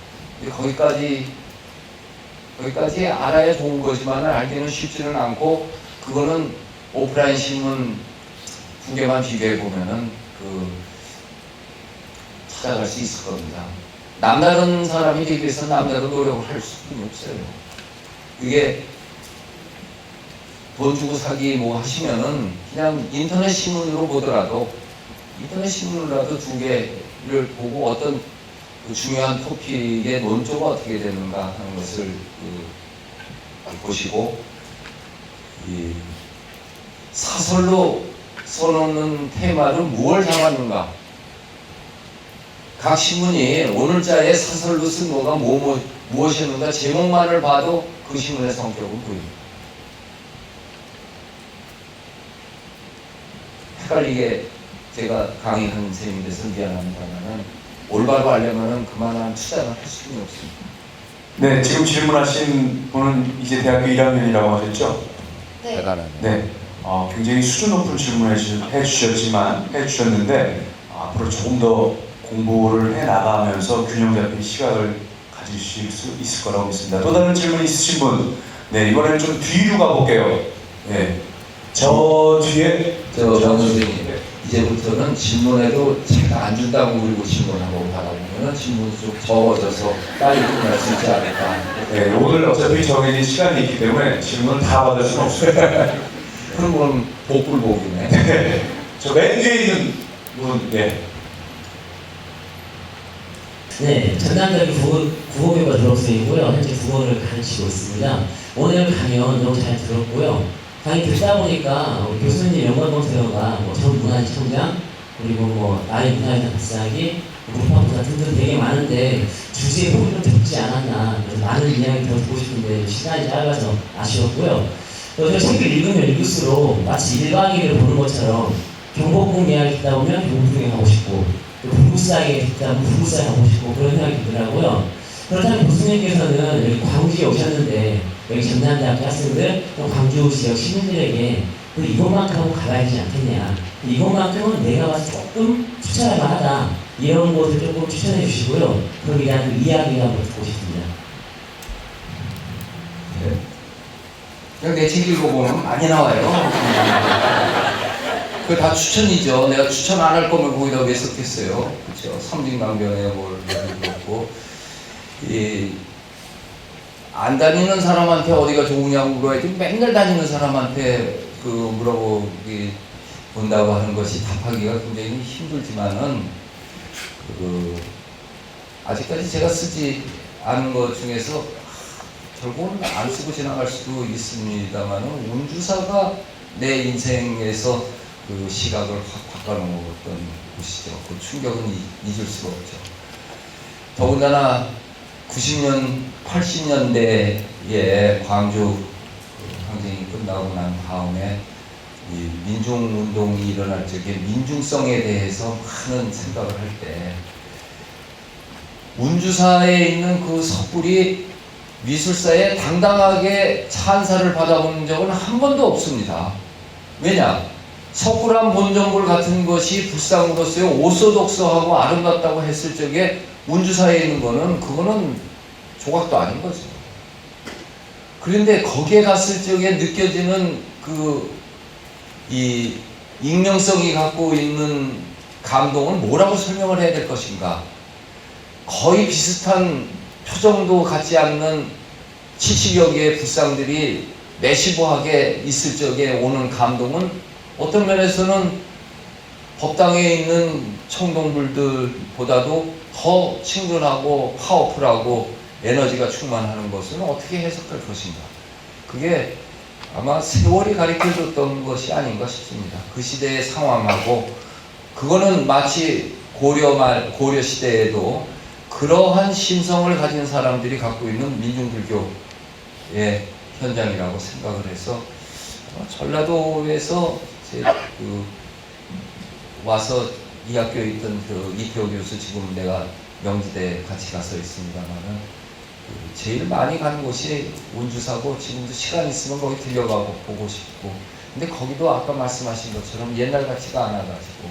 거기까지 알아야 좋은 거지만 알기는 쉽지는 않고 그거는 오프라인 신문 두 개만 비교해 보면은 찾아갈 수 있을 겁니다. 남다른 사람이 되기 위해서 남다른 노력을 할 수는 없어요. 이게 돈 주고 사기 뭐 하시면은 그냥 인터넷 신문으로 보더라도 두 개를 보고 어떤 그 중요한 토픽의 논조가 어떻게 되는가 하는 것을 보시고 이 사설로 써놓는 테마를 무엇을 잡았는가 각 신문이 오늘자에 사설로 쓴 뭐가 무엇이었는가 제목만을 봐도 그 신문의 성격은 보입니다. 헷갈리게 제가 강의하는 셈이 돼서 미안합니다만은 올바로 하려면은 그만한 투자를 할 수는 없습니다. 네, 지금 질문하신 분은 이제 대학교 1학년이라고 하셨죠? 네. 대단하네. 네, 굉장히 수준 높은 질문을 해주셨는데 앞으로 조금 더 공부를 해나가면서 균형 잡힌 시각을 가지실 수 있을 거라고 믿습니다. 또 다른 질문 있으신 분? 네, 이번에는 좀 뒤로 가볼게요. 네, 저 뒤에 저 선생님 이제부터는 질문에도 제가 안 준다고 그리고 질문하고 바라보면은 질문이 좀 적어져서 빨리 끝날 수 있지 않을까. 네, 오늘 어차피 정해진 시간이 있기 때문에 질문을 다 받을 수는 없습니다. 그런 건 복불복이네. 네, 저 맨 뒤에 있는 분, 네. 네, 전남대학교 국어교과 졸업생이고요. 현재 국어를 가르치고 있습니다. 오늘 강연 너무 잘 들었고요. 강의 듣다 보니까 교수님 연관검색어가 전 문화시청장 그리고 나의 문화유산 발사하기, 문화부사 등등 되게 많은데 주제에 폭이 좀 적지 않았나. 그래서 많은 이야기 더 듣고 싶은데 시간이 짧아서 아쉬웠고요. 또 책을 읽으면 읽을수록 마치 1박 2일을 보는 것처럼 경복궁 이야기 듣다 보면 경복궁에 가고 싶고 부부싸게 듣다 보면 부부싸게 가고 싶고 그런 생각이 들더라고요. 그렇다면 교수님께서는 여기 광주에 오셨는데 여기 전남대학교 학생들 또 광주 지역 시민들에게 이것만큼은 가봐야 되지 않겠냐, 이것만큼은 내가 봐서 조금 추천할 만하다, 이런 곳을 조금 추천해 주시고요. 그럼 이런 이야기를 한번 듣고 싶습니다. 네. 그냥 내 책 읽어보면 많이 나와요. 그거 다 추천이죠. 내가 추천 안 할 거면 거기다 왜 썼겠어요. 그렇죠. 섬진강변에 뭘 그렇고 안 다니는 사람한테 어디가 좋으냐고 물어야지 맨날 다니는 사람한테 물어보기 본다고 하는 것이 답하기가 굉장히 힘들지만은 아직까지 제가 쓰지 않은 것 중에서 결국은 안 쓰고 지나갈 수도 있습니다만은 운주사가 내 인생에서 그 시각을 확 바꿔놓았던 곳이죠. 그 충격은 잊을 수가 없죠. 더군다나 90년, 80년대에 광주 항쟁이 끝나고 난 다음에 이 민중운동이 일어날 적에 민중성에 대해서 많은 생각을 할 때 운주사에 있는 그 섣불이 미술사에 당당하게 찬사를 받아본 적은 한 번도 없습니다. 왜냐? 석굴암 본전불 같은 것이 불상으로서의 오소독서하고 아름답다고 했을 적에 운주사에 있는 거는 그거는 조각도 아닌 거죠. 그런데 거기에 갔을 적에 느껴지는 이 익명성이 갖고 있는 감동은 뭐라고 설명을 해야 될 것인가? 거의 비슷한 표정도 같지 않는 70여 개의 불상들이 매시부하게 있을 적에 오는 감동은 어떤 면에서는 법당에 있는 청동불들보다도 더 친근하고 파워풀하고 에너지가 충만하는 것은 어떻게 해석할 것인가? 그게 아마 세월이 가르쳐줬던 것이 아닌가 싶습니다. 그 시대의 상황하고 그거는 마치 고려 시대에도 그러한 심성을 가진 사람들이 갖고 있는 민중불교의 현장이라고 생각을 해서 전라도에서 와서 이 학교에 있던 그 이태호 교수 지금 내가 명지대 같이 가서 있습니다만은 제일 많이 가는 곳이 운주사고 지금도 시간 있으면 거기 들려가고 보고 싶고 근데 거기도 아까 말씀하신 것처럼 옛날 같지가 않아가지고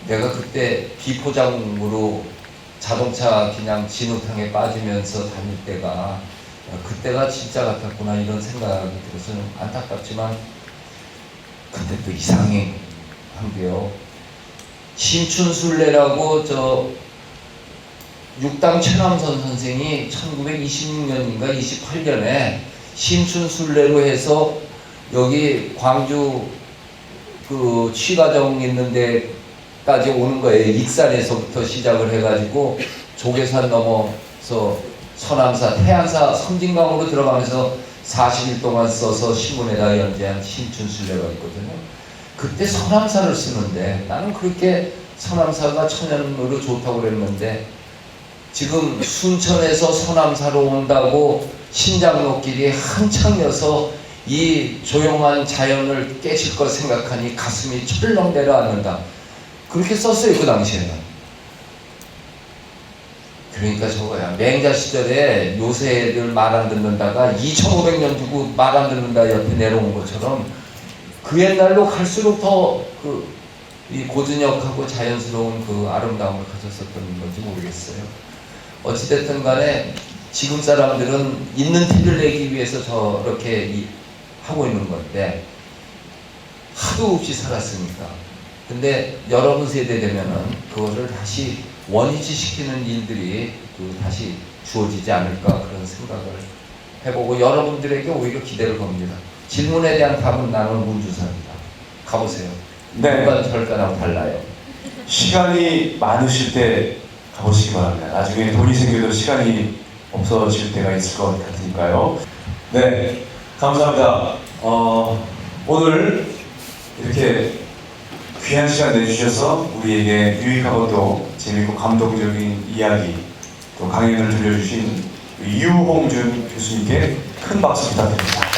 내가 그때 비포장으로 자동차 그냥 진흙탕에 빠지면서 다닐 때가 그때가 진짜 같았구나 이런 생각이 들어서 좀 안타깝지만 근데 또 이상한 게요. 신춘순례라고 저 육당 최남선 선생이 1926년인가 28년에 신춘순례로 해서 여기 광주 그 취가정 있는 데까지 오는 거예요. 익산에서부터 시작을 해가지고 조계산 넘어서 서남사, 태안사 섬진강으로 들어가면서 40일 동안 써서 신문에다 연재한 신춘순례가 있거든요. 그때 서남사를 쓰는데 나는 그렇게 서남사가 천연으로 좋다고 그랬는데 지금 순천에서 서남사로 온다고 신장로길이 한창이어서 이 조용한 자연을 깨질 걸 생각하니 가슴이 철렁 내려앉는다. 그렇게 썼어요 그 당시에는. 그러니까 저거야. 맹자 시절에 요새들 말 안 듣는다가 2500년 두고 말 안 듣는다 옆에 내려온 것처럼 그 옛날로 갈수록 더 이 고즈넉하고 자연스러운 그 아름다움을 가졌었던 건지 모르겠어요. 어찌됐든 간에 지금 사람들은 있는 티를 내기 위해서 저렇게 하고 있는 건데 하도 없이 살았으니까. 근데 여러분 세대 되면은 그거를 다시 원위치시키는 일들이 다시 주어지지 않을까 그런 생각을 해보고 여러분들에게 오히려 기대를 겁니다. 질문에 대한 답은 나는 운주사입니다. 가보세요. 네. 누가 절간하고 달라요. 시간이 많으실 때 가보시기 바랍니다. 나중에 돈이 생겨도 시간이 없어질 때가 있을 것 같으니까요. 네, 감사합니다. 오늘 이렇게 귀한 시간 내주셔서 우리에게 유익하고 또 재미있고 감동적인 이야기 또 강연을 들려주신 이유홍준 교수님께 큰 박수 부탁드립니다.